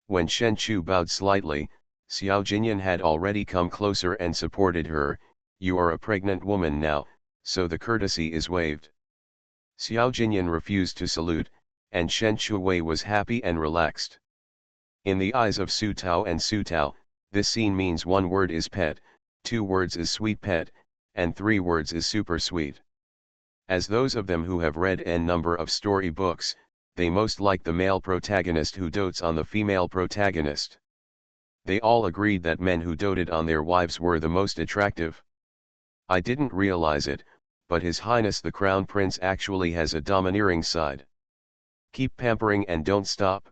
[SPEAKER 1] When Shen Chu bowed slightly, Xiao Jinyan had already come closer and supported her, You are a pregnant woman now, so the courtesy is waived. Xiao Jinyan refused to salute, and Shen Shuwei was happy and relaxed. In the eyes of Su Tao and Su Tao, this scene means 1 word is pet, 2 words is sweet pet, and 3 words is super sweet. As those of them who have read n number of story books, they most like the male protagonist who dotes on the female protagonist. They all agreed that men who doted on their wives were the most attractive. I didn't realize it, but His Highness the Crown Prince actually has a domineering side. Keep pampering and don't stop.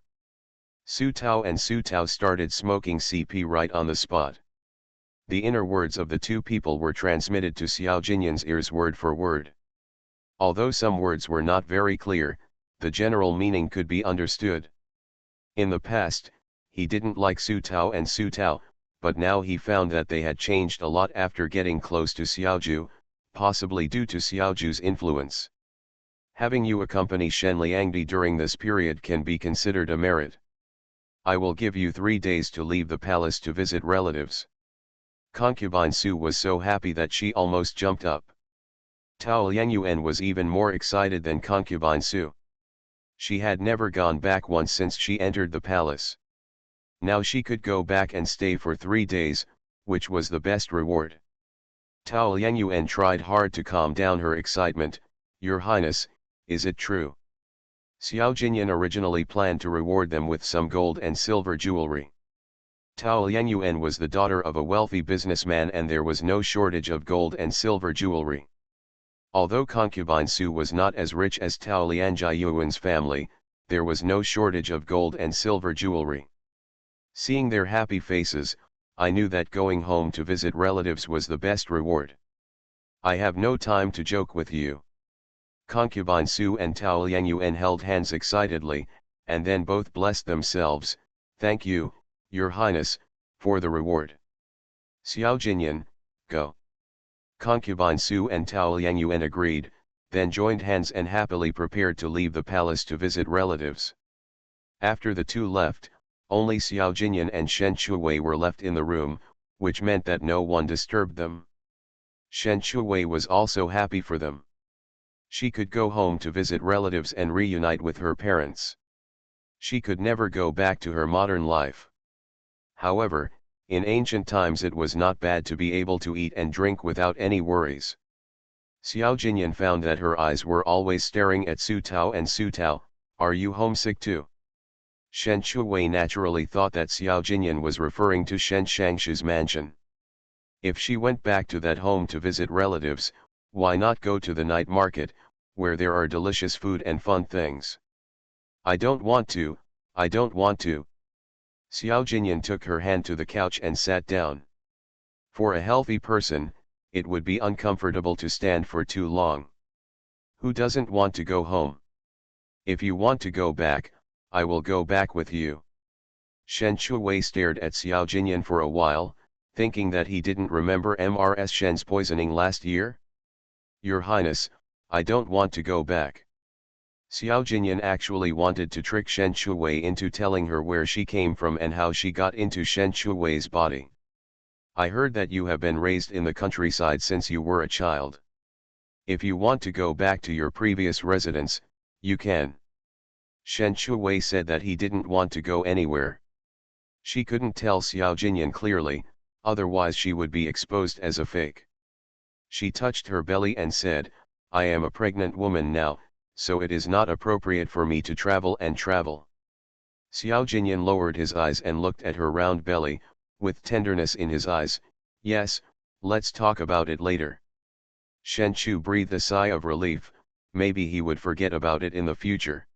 [SPEAKER 1] Su Tao and Su Tao started smoking CP right on the spot. The inner words of the two people were transmitted to Xiao Jinyan's ears word for word. Although some words were not very clear, the general meaning could be understood. In the past, he didn't like Su Tao and Su Tao, but now he found that they had changed a lot after getting close to Xiaoju, possibly due to Xiaoju's influence. Having you accompany Shen Liangdi during this period can be considered a merit. I will give you 3 days to leave the palace to visit relatives. Concubine Su was so happy that she almost jumped up. Tao Liangyuan was even more excited than Concubine Su. She had never gone back once since she entered the palace. Now she could go back and stay for 3 days, which was the best reward. Tao Liangyuan tried hard to calm down her excitement. Your Highness, is it true? Xiao Jinyan originally planned to reward them with some gold and silver jewelry. Tao Liangyuan was the daughter of a wealthy businessman and there was no shortage of gold and silver jewelry. Although Concubine Su was not as rich as Tao Lianjiayuan's family, there was no shortage of gold and silver jewelry. Seeing their happy faces, I knew that going home to visit relatives was the best reward. I have no time to joke with you. Concubine Su and Tao Liangyuan held hands excitedly, and then both blessed themselves. Thank you, Your Highness, for the reward. Xiao Jinyan, go. Concubine Su and Tao Liangyuan agreed, then joined hands and happily prepared to leave the palace to visit relatives. After the two left, only Xiao Jinyan and Shen Chuwei were left in the room, which meant that no one disturbed them. Shen Chuwei was also happy for them. She could go home to visit relatives and reunite with her parents. She could never go back to her modern life. However, in ancient times it was not bad to be able to eat and drink without any worries. Xiao Jinyan found that her eyes were always staring at Su Tao and Su Tao. Are you homesick too? Shen Chuwei naturally thought that Xiao Jinyan was referring to Shen Shangshu's mansion. If she went back to that home to visit relatives, why not go to the night market, where there are delicious food and fun things? I don't want to, I don't want to. Xiao Jinyan took her hand to the couch and sat down. For a healthy person, it would be uncomfortable to stand for too long. Who doesn't want to go home? If you want to go back, I will go back with you. Shen Chuwei stared at Xiao Jinyan for a while, thinking that he didn't remember Mrs. Shen's poisoning last year. Your Highness, I don't want to go back. Xiao Jinyan actually wanted to trick Shen Chuwei into telling her where she came from and how she got into Shen Chuwei's body. I heard that you have been raised in the countryside since you were a child. If you want to go back to your previous residence, you can. Shen Chuwei said that he didn't want to go anywhere. She couldn't tell Xiao Jinyan clearly, otherwise she would be exposed as a fake. She touched her belly and said, I am a pregnant woman now, so it is not appropriate for me to travel and travel. Xiao Jinyan lowered his eyes and looked at her round belly, with tenderness in his eyes. Yes, let's talk about it later. Shen Chu breathed a sigh of relief, maybe he would forget about it in the future.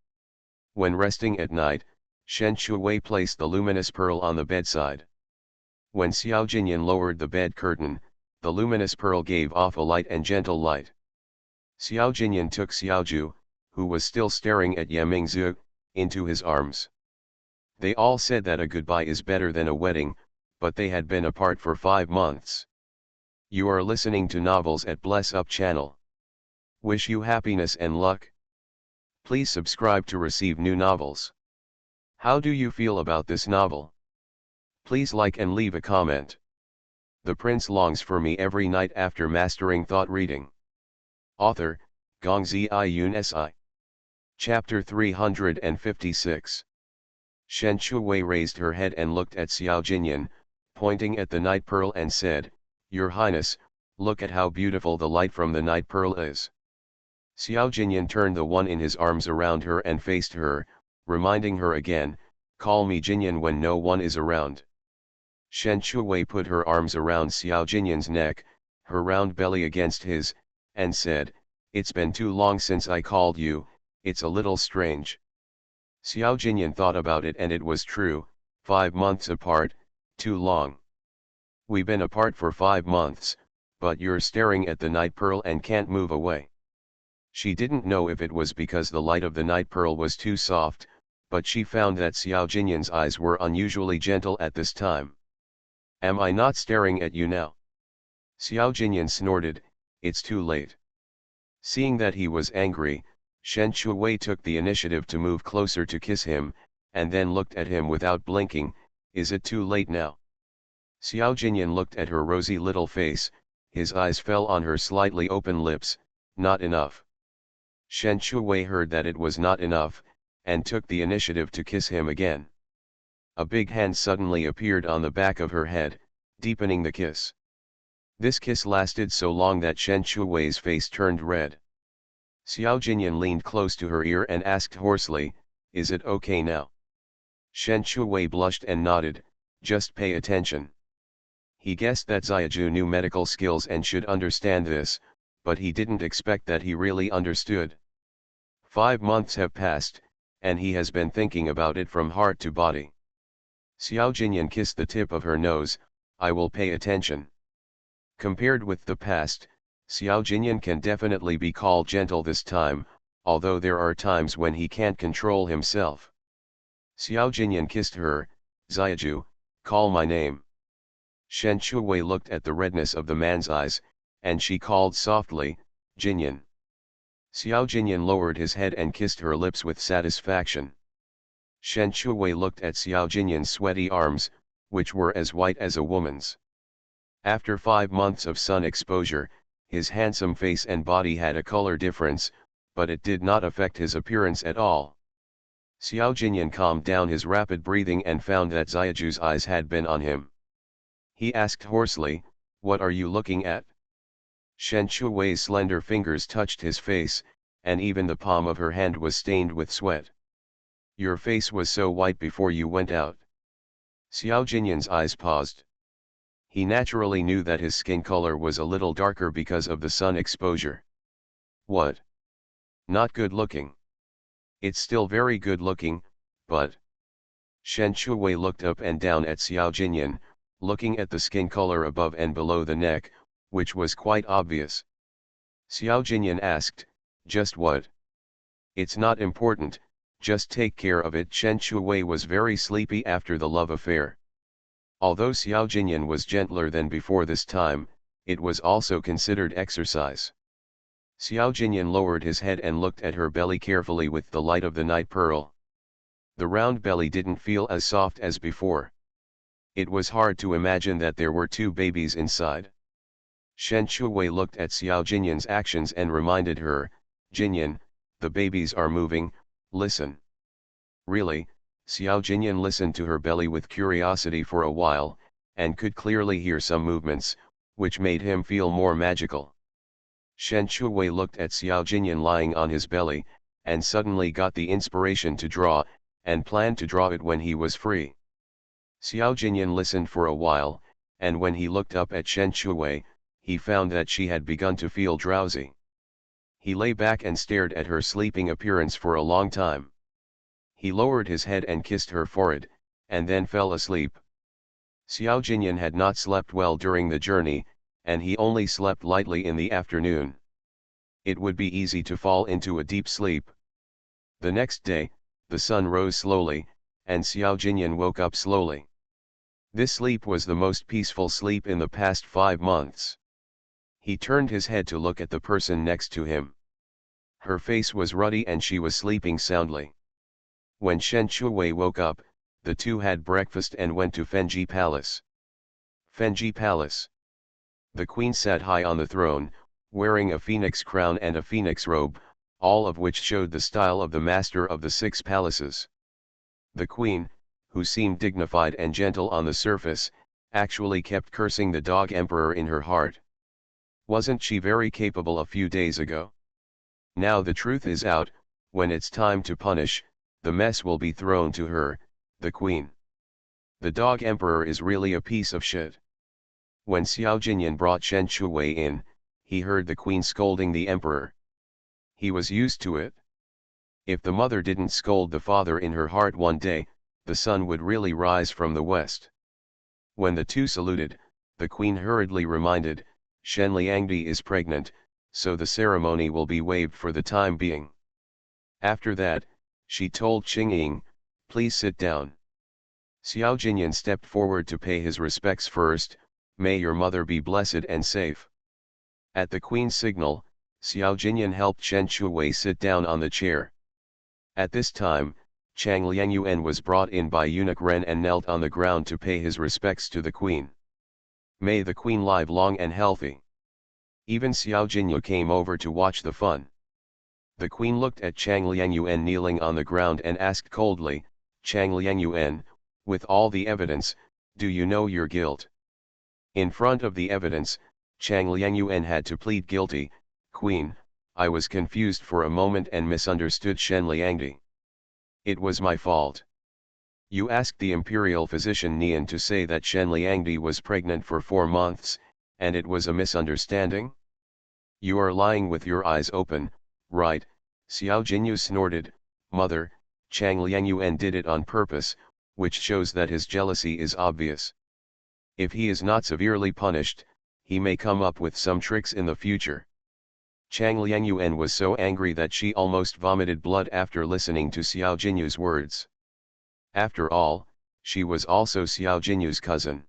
[SPEAKER 1] When resting at night, Shen Chuwei placed the luminous pearl on the bedside. When Xiao Jinyan lowered the bed curtain, the luminous pearl gave off a light and gentle light. Xiao Jinyan took Xiaoju, who was still staring at Yemingzu, into his arms. They all said that a goodbye is better than a wedding, but they had been apart for 5 months. You are listening to novels at Bless Up channel. Wish you happiness and luck. Please subscribe to receive new novels. How do you feel about this novel? Please like and leave a comment. The prince longs for me every night after mastering thought reading. Author, Gongzi Yun Si. Chapter 356. Shen Chuwei raised her head and looked at Xiao Jinyan, pointing at the night pearl and said, Your Highness, look at how beautiful the light from the night pearl is. Xiao Jinyan turned the one in his arms around her and faced her, reminding her again, call me Jinyan when no one is around. Shen Shuwei put her arms around Xiao Jinyan's neck, her round belly against his, and said, "It's been too long since I called you, it's a little strange." Xiao Jinyan thought about it and it was true, 5 months apart, too long. "We've been apart for 5 months, but you're staring at the night pearl and can't move away." She didn't know if it was because the light of the night pearl was too soft, but she found that Xiao Jinyan's eyes were unusually gentle at this time. "Am I not staring at you now?" Xiao Jinyan snorted, "It's too late." Seeing that he was angry, Shen Shuwei took the initiative to move closer to kiss him, and then looked at him without blinking. "Is it too late now?" Xiao Jinyan looked at her rosy little face, his eyes fell on her slightly open lips. "Not enough." Shen Shuwei heard that it was not enough, and took the initiative to kiss him again. A big hand suddenly appeared on the back of her head, deepening the kiss. This kiss lasted so long that Shen Shuwei's face turned red. Xiao Jinyan leaned close to her ear and asked hoarsely, "Is it okay now?" Shen Shuwei blushed and nodded, "Just pay attention." He guessed that Xiaju knew medical skills and should understand this, but he didn't expect that he really understood. 5 months have passed, and he has been thinking about it from heart to body. Xiao Jinyan kissed the tip of her nose. "I will pay attention." Compared with the past, Xiao Jinyan can definitely be called gentle this time, although there are times when he can't control himself. Xiao Jinyan kissed her. "Xiaju, call my name." Shen Shuwei looked at the redness of the man's eyes, and she called softly, "Jinyan." Xiao Jinyan lowered his head and kissed her lips with satisfaction. Shen Shuwei looked at Xiao Jinyan's sweaty arms, which were as white as a woman's. After 5 months of sun exposure, his handsome face and body had a color difference, but it did not affect his appearance at all. Xiao Jinyan calmed down his rapid breathing and found that Xiaju's eyes had been on him. He asked hoarsely, "What are you looking at?" Shen Shuwei's slender fingers touched his face, and even the palm of her hand was stained with sweat. "Your face was so white before you went out." Xiao Jinyan's eyes paused. He naturally knew that his skin color was a little darker because of the sun exposure. "What? Not good looking?" "It's still very good looking, but..." Shen Shuwei looked up and down at Xiao Jinyan, looking at the skin color above and below the neck, which was quite obvious. Xiao Jinyan asked, "Just what?" "It's not important, just take care of it." Shen Shuwei was very sleepy after the love affair. Although Xiao Jinyan was gentler than before this time, it was also considered exercise. Xiao Jinyan lowered his head and looked at her belly carefully with the light of the night pearl. The round belly didn't feel as soft as before. It was hard to imagine that there were 2 babies inside. Shen Shuwei looked at Xiao Jinyan's actions and reminded her, "Jinyan, the babies are moving, listen." Really, Xiao Jinyan listened to her belly with curiosity for a while, and could clearly hear some movements, which made him feel more magical. Shen Shuwei looked at Xiao Jinyan lying on his belly, and suddenly got the inspiration to draw, and planned to draw it when he was free. Xiao Jinyan listened for a while, and when he looked up at Shen Shuwei, he found that she had begun to feel drowsy. He lay back and stared at her sleeping appearance for a long time. He lowered his head and kissed her forehead, and then fell asleep. Xiao Jinyan had not slept well during the journey, and he only slept lightly in the afternoon. It would be easy to fall into a deep sleep. The next day, the sun rose slowly, and Xiao Jinyan woke up slowly. This sleep was the most peaceful sleep in the past 5 months. He turned his head to look at the person next to him. Her face was ruddy and she was sleeping soundly. When Shen Shuwei woke up, the two had breakfast and went to Fenji Palace. Fenji Palace. The queen sat high on the throne, wearing a phoenix crown and a phoenix robe, all of which showed the style of the master of the 6 palaces. The queen, who seemed dignified and gentle on the surface, actually kept cursing the dog emperor in her heart. Wasn't she very capable a few days ago? Now the truth is out, when it's time to punish, the mess will be thrown to her, the queen. The dog emperor is really a piece of shit. When Xiao Jinyan brought Shen Shuwei in, he heard the queen scolding the emperor. He was used to it. If the mother didn't scold the father in her heart one day, the sun would really rise from the west. When the two saluted, the queen hurriedly reminded, Shen Liangdi is pregnant, so the ceremony will be waived for the time being. After that, she told Qingying, please sit down. Xiao Jinyan stepped forward to pay his respects first, may your mother be blessed and safe. At the queen's signal, Xiao Jinyan helped Shen Shuwei sit down on the chair. At this time, Chang Liangyuan was brought in by eunuch Ren and knelt on the ground to pay his respects to the queen. May the queen live long and healthy. Even Xiao Jinyu came over to watch the fun. The queen looked at Chang Liangyuan kneeling on the ground and asked coldly, Chang Liangyuan, with all the evidence, do you know your guilt? In front of the evidence, Chang Liangyuan had to plead guilty, Queen, I was confused for a moment and misunderstood Shen Liangdi. It was my fault. You asked the imperial physician Nian to say that Shen Liangdi was pregnant for 4 months, and it was a misunderstanding? You are lying with your eyes open, right? Xiao Jinyu snorted, Mother, Chang Liangyuan did it on purpose, which shows that his jealousy is obvious. If he is not severely punished, he may come up with some tricks in the future. Chang Liangyuan was so angry that she almost vomited blood after listening to Xiao Jinyu's words. After all, she was also Xiao Jinyu's cousin.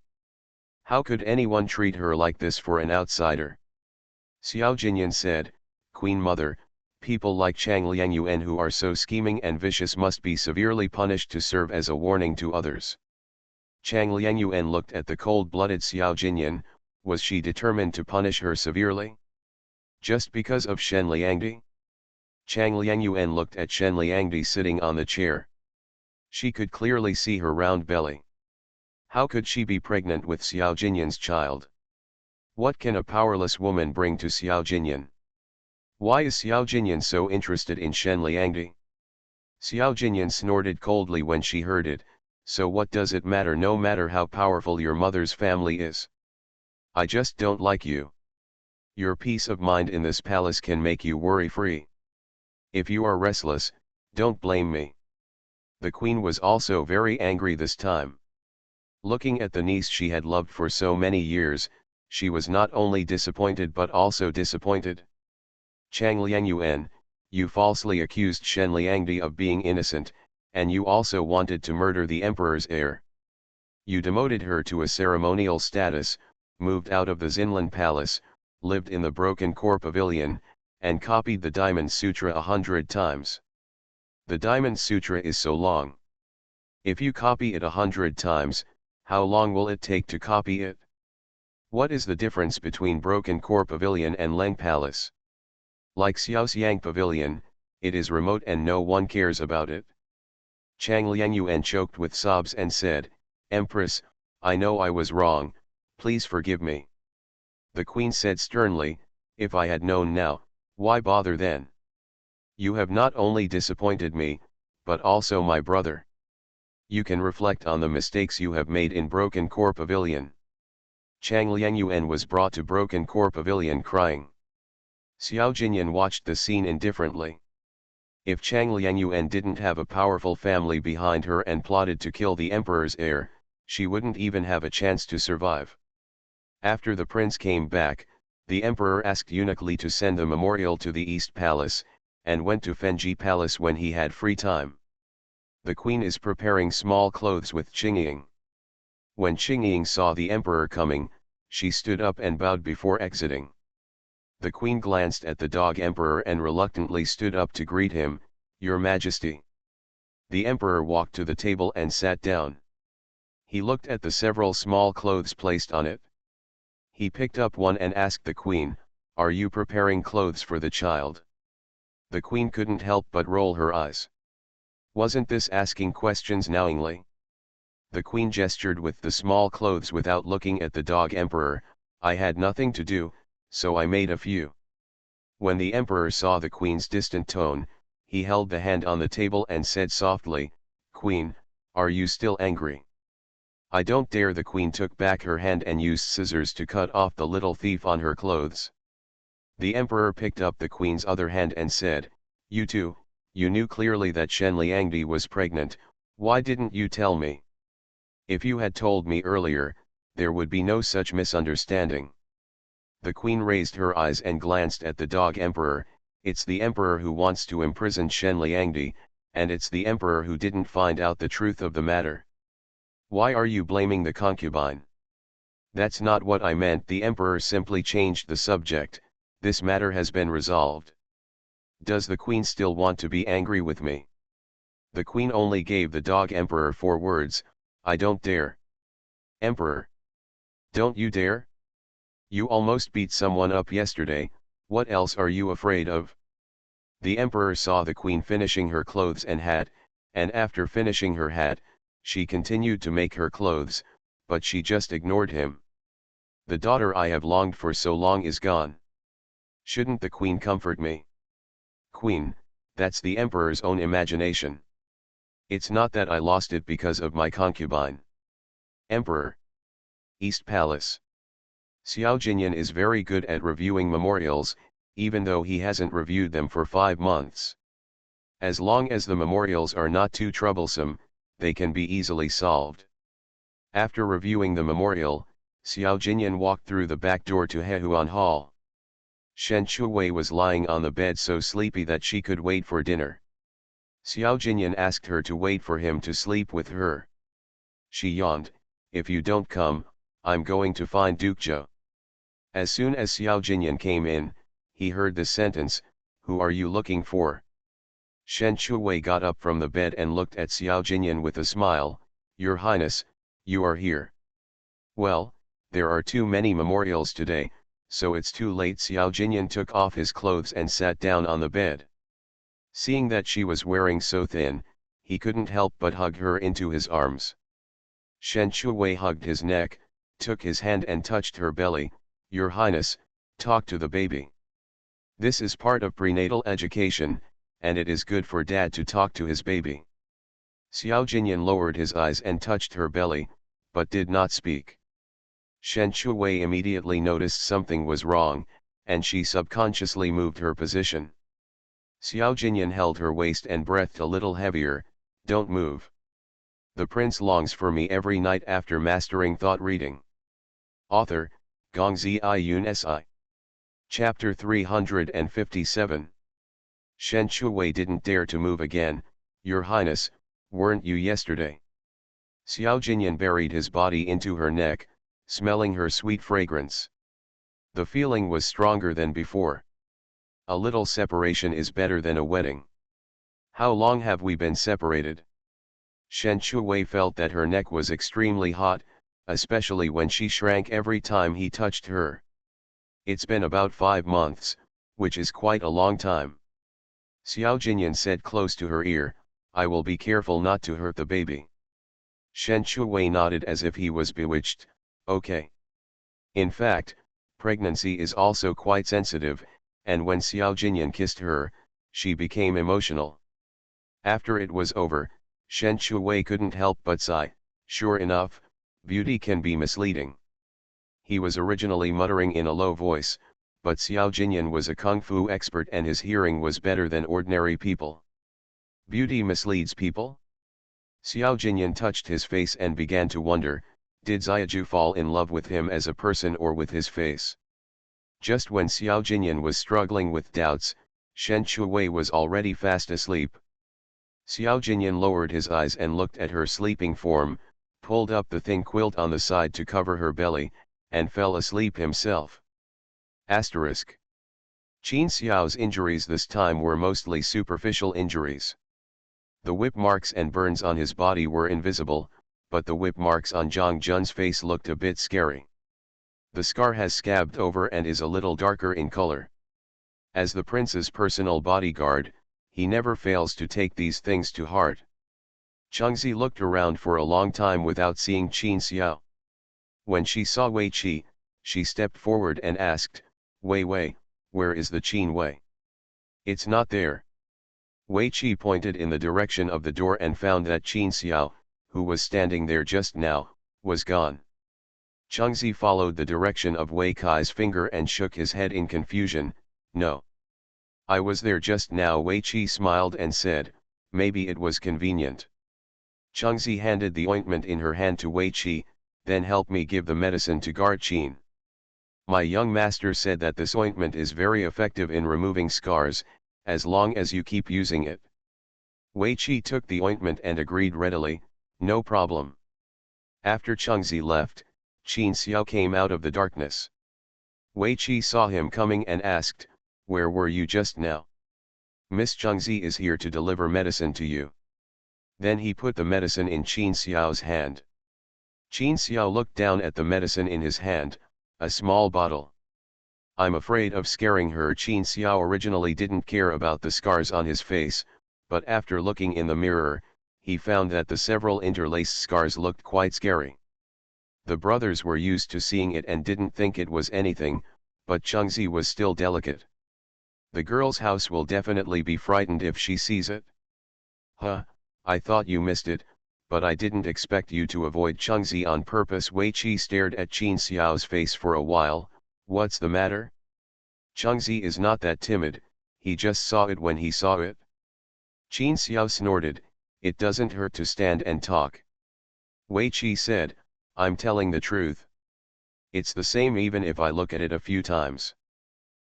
[SPEAKER 1] How could anyone treat her like this for an outsider? Xiao Jinyan said, Queen Mother, people like Chang Liangyuan who are so scheming and vicious must be severely punished to serve as a warning to others. Chang Liangyuan looked at the cold-blooded Xiao Jinyan, was she determined to punish her severely? Just because of Shen Liangdi? Chang Liangyuan looked at Shen Liangdi sitting on the chair. She could clearly see her round belly. How could she be pregnant with Xiao Jinyan's child? What can a powerless woman bring to Xiao Jinyan? Why is Xiao Jinyan so interested in Shen Liangdi? Xiao Jinyan snorted coldly when she heard it, so what does it matter no matter how powerful your mother's family is? I just don't like you. Your peace of mind in this palace can make you worry-free. If you are restless, don't blame me. The queen was also very angry this time. Looking at the niece she had loved for so many years, she was not only disappointed but also disappointed. Chang Liangyuan, you falsely accused Shen Liangdi of being innocent, and you also wanted to murder the emperor's heir. You demoted her to a ceremonial status, moved out of the Xinlan Palace, lived in the Broken Core Pavilion, and copied the Diamond Sutra 100 times. The Diamond Sutra is so long. If you copy it 100 times, how long will it take to copy it? What is the difference between Broken Core Pavilion and Leng Palace? Like Xiaoxiang Pavilion, it is remote and no one cares about it. Chang Liangyuan choked with sobs and said, Empress, I know I was wrong, please forgive me. The queen said sternly, if I had known now, why bother then? You have not only disappointed me, but also my brother. You can reflect on the mistakes you have made in Broken Core Pavilion. Chang Liangyuan was brought to Broken Core Pavilion crying. Xiao Jinyan watched the scene indifferently. If Chang Liangyuan didn't have a powerful family behind her and plotted to kill the emperor's heir, she wouldn't even have a chance to survive. After the prince came back, the emperor asked eunuch Li to send the memorial to the East Palace, and went to Fenji Palace when he had free time. The queen is preparing small clothes with Qingying. When Qingying saw the emperor coming, she stood up and bowed before exiting. The queen glanced at the dog emperor and reluctantly stood up to greet him, Your Majesty. The emperor walked to the table and sat down. He looked at the several small clothes placed on it. He picked up one and asked the queen, Are you preparing clothes for the child? The queen couldn't help but roll her eyes. Wasn't this asking questions knowingly? The queen gestured with the small clothes without looking at the dog emperor, I had nothing to do, so I made a few. When the emperor saw the queen's distant tone, he held the hand on the table and said softly, Queen, are you still angry? I don't dare. The queen took back her hand and used scissors to cut off the little thief on her clothes. The emperor picked up the queen's other hand and said, "You two, you knew clearly that Shen Liangdi was pregnant, why didn't you tell me? If you had told me earlier, there would be no such misunderstanding." The queen raised her eyes and glanced at the dog emperor. It's the emperor who wants to imprison Shen Liangdi, and it's the emperor who didn't find out the truth of the matter. Why are you blaming the concubine? That's not what I meant. The emperor simply changed the subject. This matter has been resolved. Does the queen still want to be angry with me? The queen only gave the dog emperor 4 words: I don't dare. Emperor. Don't you dare? You almost beat someone up yesterday, what else are you afraid of? The emperor saw the queen finishing her clothes and hat, and after finishing her hat, she continued to make her clothes, but she just ignored him. The daughter I have longed for so long is gone. Shouldn't the queen comfort me? Queen, that's the emperor's own imagination. It's not that I lost it because of my concubine. Emperor. East Palace. Xiao Jinyan is very good at reviewing memorials, even though he hasn't reviewed them for 5 months. As long as the memorials are not too troublesome, they can be easily solved. After reviewing the memorial, Xiao Jinyan walked through the back door to Hehuan Hall. Shen Chuwei was lying on the bed so sleepy that she could wait for dinner. Xiao Jinyan asked her to wait for him to sleep with her. She yawned, "If you don't come, I'm going to find Duke Zhou." As soon as Xiao Jinyan came in, he heard the sentence, "Who are you looking for?" Shen Chuwei got up from the bed and looked at Xiao Jinyan with a smile, "Your Highness, you are here. Well, there are too many memorials today, so it's too late." Xiao Jinyan took off his clothes and sat down on the bed. Seeing that she was wearing so thin, he couldn't help but hug her into his arms. Shen Chuwei hugged his neck, took his hand and touched her belly. "Your Highness, talk to the baby. This is part of prenatal education, and it is good for dad to talk to his baby." Xiao Jinyan lowered his eyes and touched her belly, but did not speak. Shen Chuwei immediately noticed something was wrong, and she subconsciously moved her position. Xiao Jinyan held her waist and breathed a little heavier, "Don't move. The prince longs for me every night after mastering thought reading." Author, Gongzi Yun Si. Chapter 357. Shen Chuwei didn't dare to move again. "Your Highness, weren't you yesterday?" Xiao Jinyan buried his body into her neck, smelling her sweet fragrance. The feeling was stronger than before. A little separation is better than a wedding. "How long have we been separated?" Shen Chuwei felt that her neck was extremely hot, especially when she shrank every time he touched her. "It's been about 5 months, which is quite a long time." Xiao Jinyan said close to her ear, "I will be careful not to hurt the baby." Shen Chuwei nodded as if he was bewitched, "Okay." In fact, pregnancy is also quite sensitive, and when Xiao Jinyan kissed her, she became emotional. After it was over, Shen Chuwei couldn't help but sigh, "Sure enough, beauty can be misleading." He was originally muttering in a low voice, but Xiao Jinyan was a kung fu expert and his hearing was better than ordinary people. Beauty misleads people? Xiao Jinyan touched his face and began to wonder, did Xiaju fall in love with him as a person or with his face? Just when Xiao Jinyan was struggling with doubts, Shen Chuwei was already fast asleep. Xiao Jinyan lowered his eyes and looked at her sleeping form, pulled up the thin quilt on the side to cover her belly, and fell asleep himself. Asterisk. Qin Xiao's injuries this time were mostly superficial injuries. The whip marks and burns on his body were invisible, but the whip marks on Zhang Jun's face looked a bit scary. The scar has scabbed over and is a little darker in color. As the prince's personal bodyguard, he never fails to take these things to heart. Chengzi looked around for a long time without seeing Qin Xiao. When she saw Wei Qi, she stepped forward and asked, "Wei Wei, where is the Qin Wei?" "It's not there." Wei Qi pointed in the direction of the door and found that Qin Xiao, who was standing there just now, was gone. Changzi followed the direction of Wei Kai's finger and shook his head in confusion. No. I was there just now. Wei Qi smiled and said, maybe it was convenient. Changzi handed the ointment in her hand to Wei Qi, then help me give the medicine to Guard Qin. My young master said that this ointment is very effective in removing scars, as long as you keep using it. Wei Qi took the ointment and agreed readily, no problem. After Changzi left, Qin Xiao came out of the darkness. Wei Qi saw him coming and asked, where were you just now? Miss Changzi is here to deliver medicine to you. Then he put the medicine in Qin Xiao's hand. Qin Xiao looked down at the medicine in his hand, a small bottle. I'm afraid of scaring her. Qin Xiao originally didn't care about the scars on his face, but after looking in the mirror, he found that the several interlaced scars looked quite scary. The brothers were used to seeing it and didn't think it was anything, but Changzi was still delicate. The girl's house will definitely be frightened if she sees it. Huh, I thought you missed it, but I didn't expect you to avoid Changzi on purpose. Wei Qi stared at Qin Xiao's face for a while. What's the matter? Changzi is not that timid, he just saw it when he saw it. Qin Xiao snorted, it doesn't hurt to stand and talk. Wei Qi said, I'm telling the truth. It's the same even if I look at it a few times.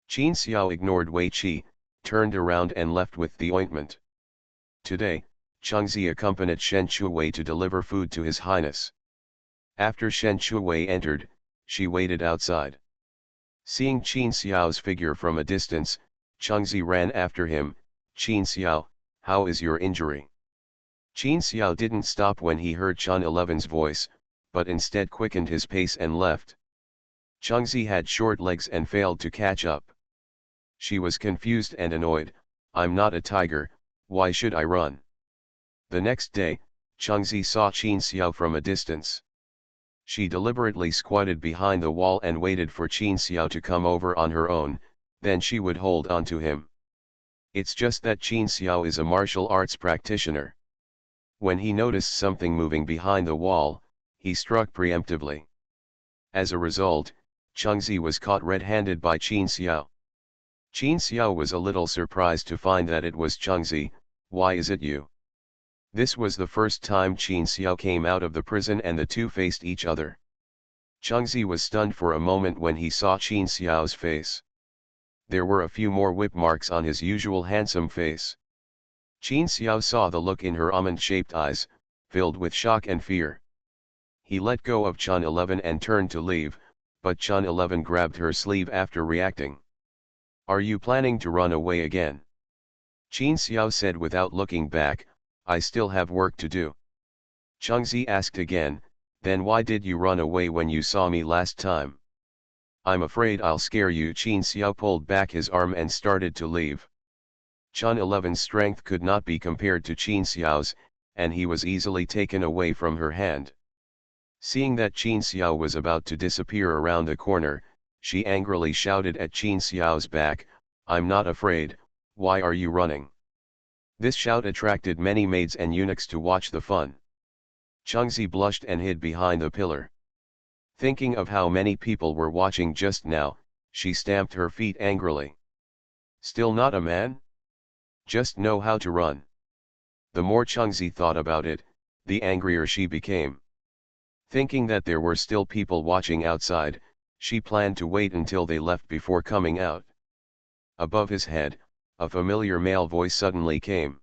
[SPEAKER 1] Qin Xiao ignored Wei Qi, turned around and left with the ointment. Today, Changzi accompanied Shen Chuwei to deliver food to His Highness. After Shen Chuwei entered, she waited outside. Seeing Qin Xiao's figure from a distance, Changzi ran after him. Qin Xiao, how is your injury? Qin Xiao didn't stop when he heard Chen 11's voice, but instead quickened his pace and left. Changzi had short legs and failed to catch up. She was confused and annoyed. I'm not a tiger, why should I run? The next day, Changzi saw Qin Xiao from a distance. She deliberately squatted behind the wall and waited for Qin Xiao to come over on her own, then she would hold on to him. It's just that Qin Xiao is a martial arts practitioner. When he noticed something moving behind the wall, he struck preemptively. As a result, Changzi was caught red-handed by Qin Xiao. Qin Xiao was a little surprised to find that it was Changzi. Why is it you? This was the first time Qin Xiao came out of the prison and the two faced each other. Changzi was stunned for a moment when he saw Qin Xiao's face. There were a few more whip marks on his usual handsome face. Qin Xiao saw the look in her almond-shaped eyes, filled with shock and fear. He let go of Chen 11 and turned to leave, but Chen 11 grabbed her sleeve after reacting. Are you planning to run away again? Qin Xiao said without looking back, I still have work to do. Changzi asked again, then why did you run away when you saw me last time? I'm afraid I'll scare you. Qin Xiao pulled back his arm and started to leave. Chen 11's strength could not be compared to Qin Xiao's, and he was easily taken away from her hand. Seeing that Qin Xiao was about to disappear around the corner, she angrily shouted at Qin Xiao's back, I'm not afraid, why are you running? This shout attracted many maids and eunuchs to watch the fun. Changzi blushed and hid behind the pillar. Thinking of how many people were watching just now, she stamped her feet angrily. Still not a man? Just know how to run. The more Changzi thought about it, the angrier she became. Thinking that there were still people watching outside, she planned to wait until they left before coming out. Above his head, a familiar male voice suddenly came.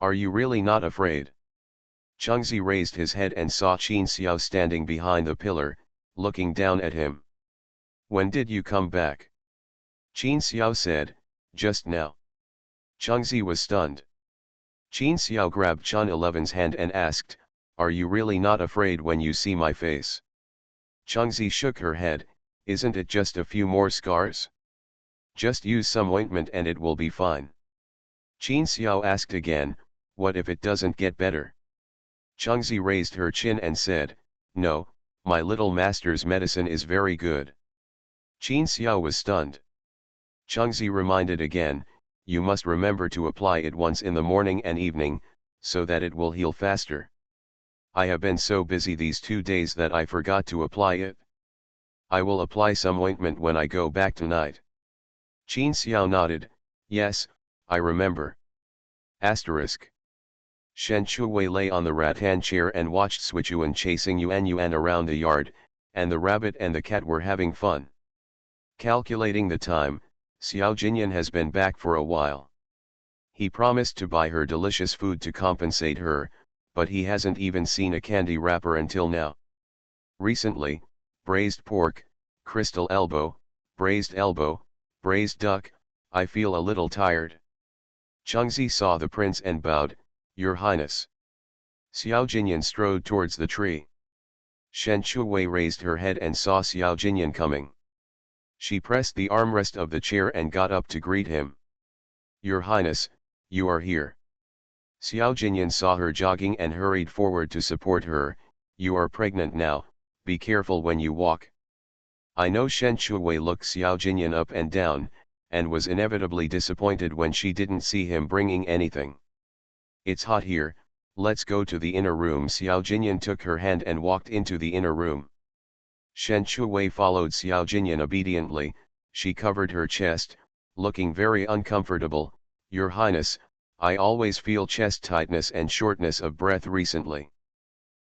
[SPEAKER 1] Are you really not afraid? Changzi raised his head and saw Qin Xiao standing behind the pillar, looking down at him. When did you come back? Qin Xiao said, just now. Changzi was stunned. Qin Xiao grabbed Chen 11's hand and asked, are you really not afraid when you see my face? Changzi shook her head, isn't it just a few more scars? Just use some ointment and it will be fine. Qin Xiao asked again, what if it doesn't get better? Changzi raised her chin and said, no, my little master's medicine is very good. Qin Xiao was stunned. Changzi reminded again, you must remember to apply it once in the morning and evening, so that it will heal faster. I have been so busy these 2 days that I forgot to apply it. I will apply some ointment when I go back tonight. Qin Xiao nodded, yes, I remember. Asterisk. Shen Chuwei lay on the rattan chair and watched Suichuan chasing Yuan Yuan around the yard, and the rabbit and the cat were having fun. Calculating the time, Xiao Jinyan has been back for a while. He promised to buy her delicious food to compensate her, but he hasn't even seen a candy wrapper until now. Recently, braised pork, crystal elbow, braised duck, I feel a little tired. Chengzi saw the prince and bowed, Your Highness. Xiao Jinyan strode towards the tree. Shen Chuwei raised her head and saw Xiao Jinyan coming. She pressed the armrest of the chair and got up to greet him. Your Highness, you are here. Xiao Jinyan saw her jogging and hurried forward to support her. You are pregnant now, be careful when you walk. I know. Shen Chuwei looked Xiao Jinyan up and down, and was inevitably disappointed when she didn't see him bringing anything. It's hot here, let's go to the inner room. Xiao Jinyan took her hand and walked into the inner room. Shen Chuwei followed Xiao Jinyan obediently. She covered her chest, looking very uncomfortable. Your Highness, I always feel chest tightness and shortness of breath recently.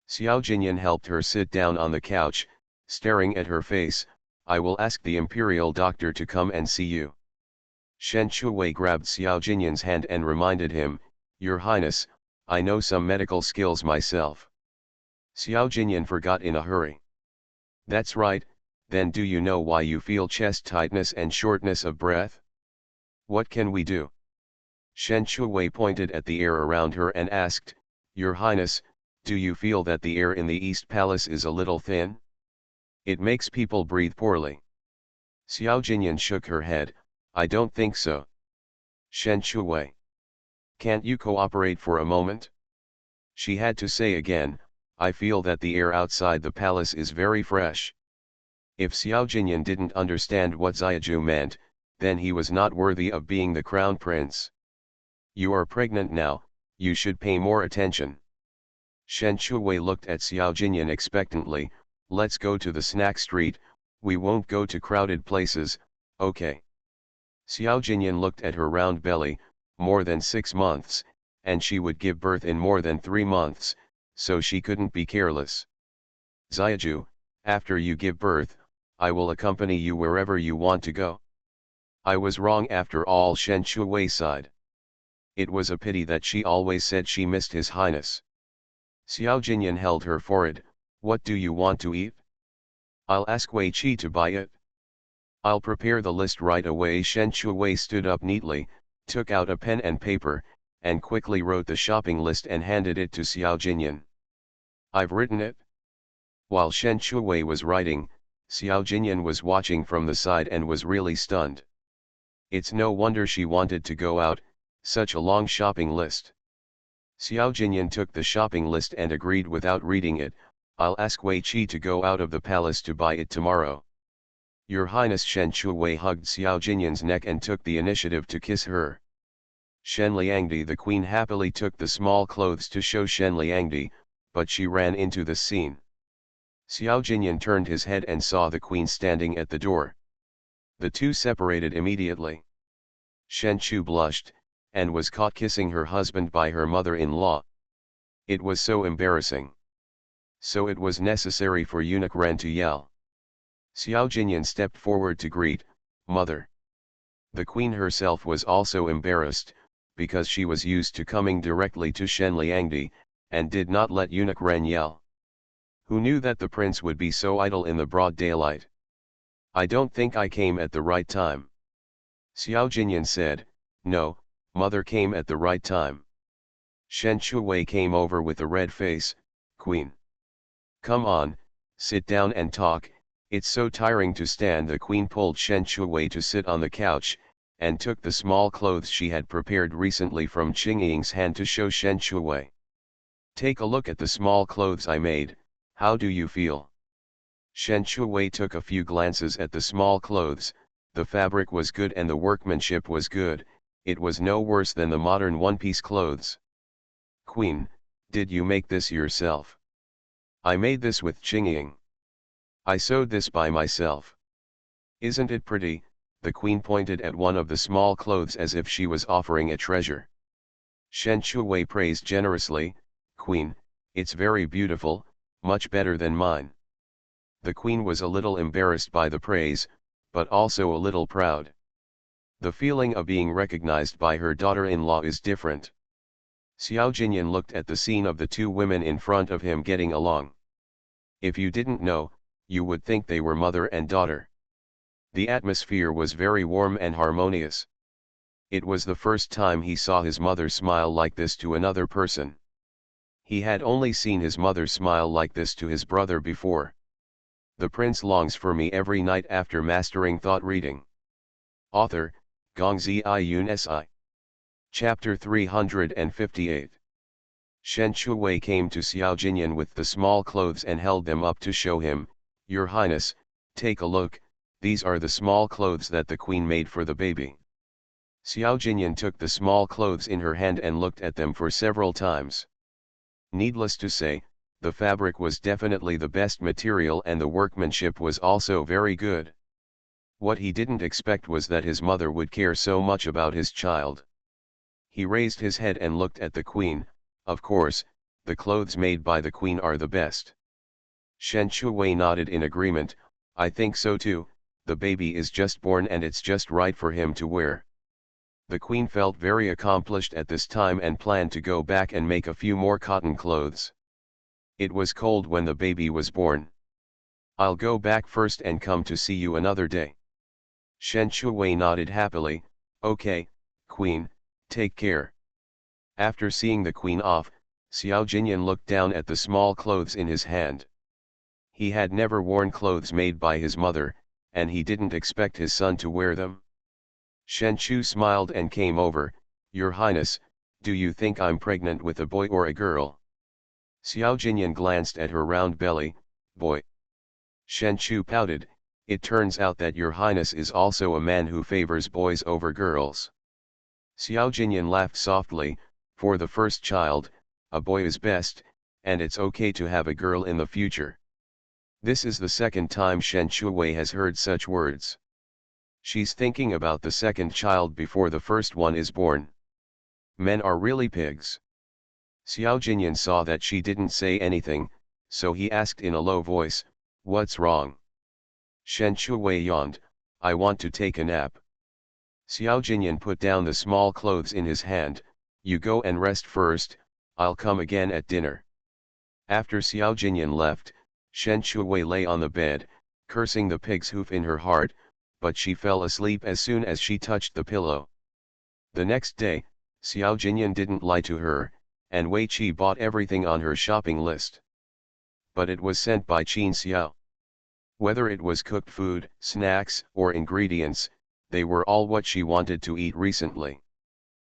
[SPEAKER 1] Xiao Jinyan helped her sit down on the couch, staring at her face. I will ask the imperial doctor to come and see you. Shen Chuwei grabbed Xiao Jinyan's hand and reminded him, Your Highness, I know some medical skills myself. Xiao Jinyan forgot in a hurry. That's right, then do you know why you feel chest tightness and shortness of breath? What can we do? Shen Chuwei pointed at the air around her and asked, Your Highness, do you feel that the air in the East Palace is a little thin? It makes people breathe poorly. Xiao Jinyan shook her head, I don't think so. Shen Chuwei. Can't you cooperate for a moment? She had to say again, I feel that the air outside the palace is very fresh. If Xiao Jinyan didn't understand what Xiaju meant, then he was not worthy of being the crown prince. You are pregnant now, you should pay more attention. Shen Chuwei looked at Xiao Jinyan expectantly, let's go to the snack street, we won't go to crowded places, okay. Xiao Jinyan looked at her round belly, more than 6 months, and she would give birth in more than 3 months, so she couldn't be careless. Xiaju, after you give birth, I will accompany you wherever you want to go. I was wrong after all. Shen Chuwei sighed. It was a pity that she always said she missed His Highness. Xiao Jinyan held her forehead, what do you want to eat? I'll ask Wei Qi to buy it. I'll prepare the list right away. Shen Chuwei stood up neatly, took out a pen and paper, and quickly wrote the shopping list and handed it to Xiao Jinyan. I've written it. While Shen Chuwei was writing, Xiao Jinyan was watching from the side and was really stunned. It's no wonder she wanted to go out, such a long shopping list. Xiao Jinyan took the shopping list and agreed without reading it, I'll ask Wei Qi to go out of the palace to buy it tomorrow. Your Highness. Shen Chuwei hugged Xiao Jinyan's neck and took the initiative to kiss her. Shen Liangdi the queen happily took the small clothes to show Shen Liangdi, but she ran into the scene. Xiao Jinyan turned his head and saw the queen standing at the door. The two separated immediately. Shen Chu blushed, and was caught kissing her husband by her mother-in-law. It was so embarrassing. So it was necessary for eunuch Ren to yell. Xiao Jinyan stepped forward to greet, Mother. The queen herself was also embarrassed, because she was used to coming directly to Shen Liangdi, and did not let eunuch Ren yell. Who knew that the prince would be so idle in the broad daylight? I don't think I came at the right time. Xiao Jinyan said, No, Mother came at the right time. Shen Chuwei came over with a red face, Queen. Come on, sit down and talk, it's so tiring to stand. The queen pulled Shen Chuwei to sit on the couch, and took the small clothes she had prepared recently from Qingying's hand to show Shen Chuwei. Take a look at the small clothes I made, how do you feel? Shen Chuwei took a few glances at the small clothes, the fabric was good and the workmanship was good, it was no worse than the modern one-piece clothes. Queen, did you make this yourself? I made this with Qingying. I sewed this by myself. Isn't it pretty? The queen pointed at one of the small clothes as if she was offering a treasure. Shen Shuwei praised generously, Queen, it's very beautiful, much better than mine. The queen was a little embarrassed by the praise, but also a little proud. The feeling of being recognized by her daughter-in-law is different. Xiao Jinyan looked at the scene of the two women in front of him getting along. If you didn't know, you would think they were mother and daughter. The atmosphere was very warm and harmonious. It was the first time he saw his mother smile like this to another person. He had only seen his mother smile like this to his brother before. The prince longs for me every night after mastering thought reading. Author, Gongzi Yun Si. Chapter 358. Shen Shuwei came to Xiao Jinyan with the small clothes and held them up to show him, Your Highness, take a look, these are the small clothes that the queen made for the baby. Xiao Jinyan took the small clothes in her hand and looked at them for several times. Needless to say, the fabric was definitely the best material and the workmanship was also very good. What he didn't expect was that his mother would care so much about his child. He raised his head and looked at the queen. Of course, the clothes made by the queen are the best. Shen Shuwei nodded in agreement, I think so too, the baby is just born and it's just right for him to wear. The queen felt very accomplished at this time and planned to go back and make a few more cotton clothes. It was cold when the baby was born. I'll go back first and come to see you another day. Shen Shuwei nodded happily, okay, queen, take care. After seeing the queen off, Xiao Jinyan looked down at the small clothes in his hand. He had never worn clothes made by his mother, and he didn't expect his son to wear them. Shen Chu smiled and came over, Your Highness, do you think I'm pregnant with a boy or a girl? Xiao Jinyan glanced at her round belly, boy. Shen Chu pouted, it turns out that Your Highness is also a man who favors boys over girls. Xiao Jinyan laughed softly, for the first child, a boy is best, and it's okay to have a girl in the future. This is the second time Shen Shuwei has heard such words. She's thinking about the second child before the first one is born. Men are really pigs. Xiao Jinyan saw that she didn't say anything, so he asked in a low voice, what's wrong? Shen Shuwei yawned, I want to take a nap. Xiao Jinyan put down the small clothes in his hand, you go and rest first, I'll come again at dinner. After Xiao Jinyan left, Shen Shuwei lay on the bed, cursing the pig's hoof in her heart, but she fell asleep as soon as she touched the pillow. The next day, Xiao Jinyan didn't lie to her, and Wei Qi bought everything on her shopping list. But it was sent by Qin Xiao. Whether it was cooked food, snacks, or ingredients, they were all what she wanted to eat recently.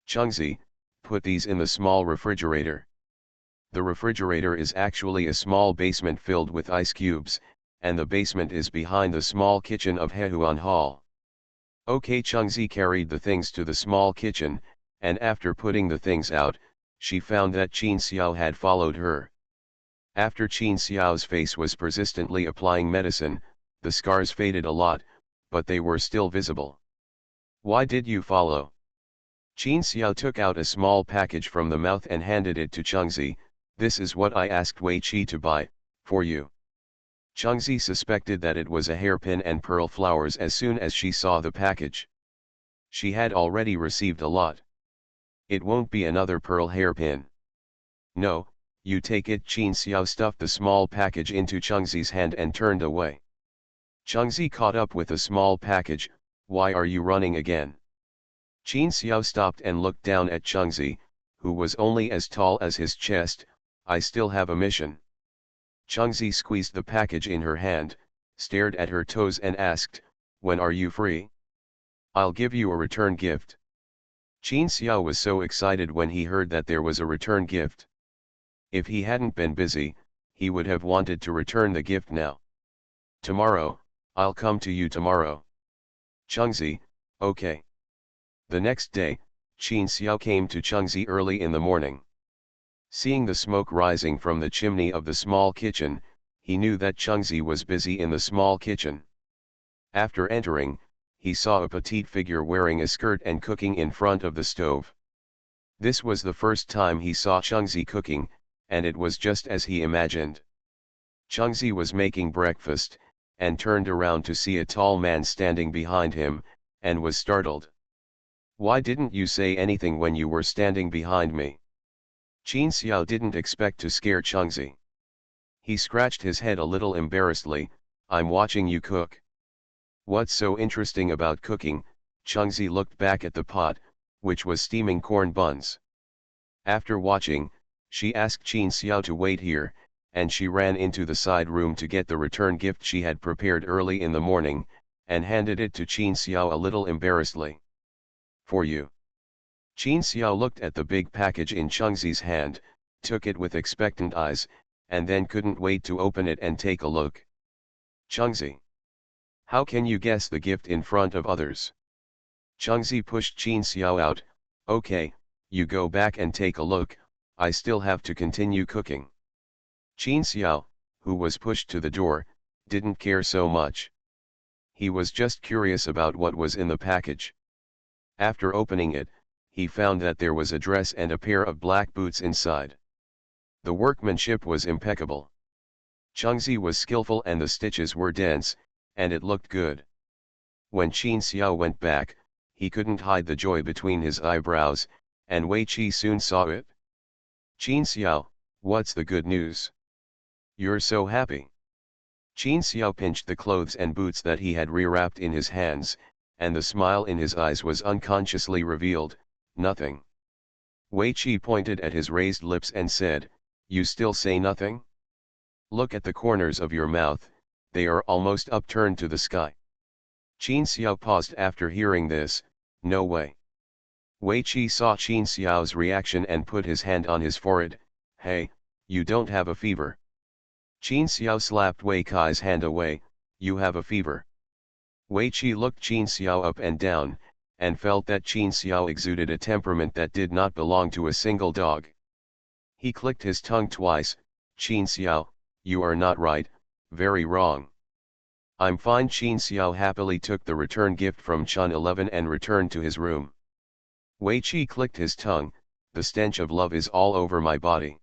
[SPEAKER 1] Chengzi, put these in the small refrigerator. The refrigerator is actually a small basement filled with ice cubes, and the basement is behind the small kitchen of Hehuan Hall. Okay, Chengzi carried the things to the small kitchen, and after putting the things out, she found that Qin Xiao had followed her. After Qin Xiao's face was persistently applying medicine, the scars faded a lot, but they were still visible. Why did you follow? Qin Xiao took out a small package from the mouth and handed it to Chengzi, this is what I asked Wei Qi to buy, for you. Chengzi suspected that it was a hairpin and pearl flowers as soon as she saw the package. She had already received a lot. It won't be another pearl hairpin. No, you take it. Qin Xiao stuffed the small package into Chengzi's hand and turned away. Chengzi caught up with the small package, why are you running again? Qin Xiao stopped and looked down at Chengzi, who was only as tall as his chest, I still have a mission. Chengzi squeezed the package in her hand, stared at her toes and asked, when are you free? I'll give you a return gift. Qin Xiao was so excited when he heard that there was a return gift. If he hadn't been busy, he would have wanted to return the gift now. Tomorrow, I'll come to you tomorrow. Chengzi, okay. The next day, Qin Xiao came to Chengzi early in the morning. Seeing the smoke rising from the chimney of the small kitchen, he knew that Changzi was busy in the small kitchen. After entering, he saw a petite figure wearing a skirt and cooking in front of the stove. This was the first time he saw Changzi cooking, and it was just as he imagined. Changzi was making breakfast, and turned around to see a tall man standing behind him, and was startled. "Why didn't you say anything when you were standing behind me?" Qin Xiao didn't expect to scare Changzi. He scratched his head a little embarrassedly. "I'm watching you cook." "What's so interesting about cooking?" Changzi looked back at the pot, which was steaming corn buns. After watching, she asked Qin Xiao to wait here, and she ran into the side room to get the return gift she had prepared early in the morning, and handed it to Qin Xiao a little embarrassedly. "For you." Qin Xiao looked at the big package in Changzi's hand, took it with expectant eyes, and then couldn't wait to open it and take a look. "Changzi, how can you guess the gift in front of others?" Changzi pushed Qin Xiao out. "Okay, you go back and take a look, I still have to continue cooking." Qin Xiao, who was pushed to the door, didn't care so much. He was just curious about what was in the package. After opening it, he found that there was a dress and a pair of black boots inside. The workmanship was impeccable. Changzi was skillful and the stitches were dense, and it looked good. When Qin Xiao went back, he couldn't hide the joy between his eyebrows, and Wei Qi soon saw it. "Qin Xiao, what's the good news? You're so happy." Qin Xiao pinched the clothes and boots that he had rewrapped in his hands, and the smile in his eyes was unconsciously revealed. "Nothing." Wei Qi pointed at his raised lips and said, "You still say nothing? Look at the corners of your mouth, they are almost upturned to the sky." Qin Xiao paused after hearing this. "No way." Wei Qi saw Qin Xiao's reaction and put his hand on his forehead. "Hey, you don't have a fever." Qin Xiao slapped Wei Qai's hand away. "You have a fever." Wei Qi looked Qin Xiao up and down, and felt that Qin Xiao exuded a temperament that did not belong to a single dog. He clicked his tongue twice. "Qin Xiao, you are not right, very wrong." "I'm fine." Qin Xiao happily took the return gift from Chun 11 and returned to his room. Wei Qi clicked his tongue. "The stench of love is all over my body."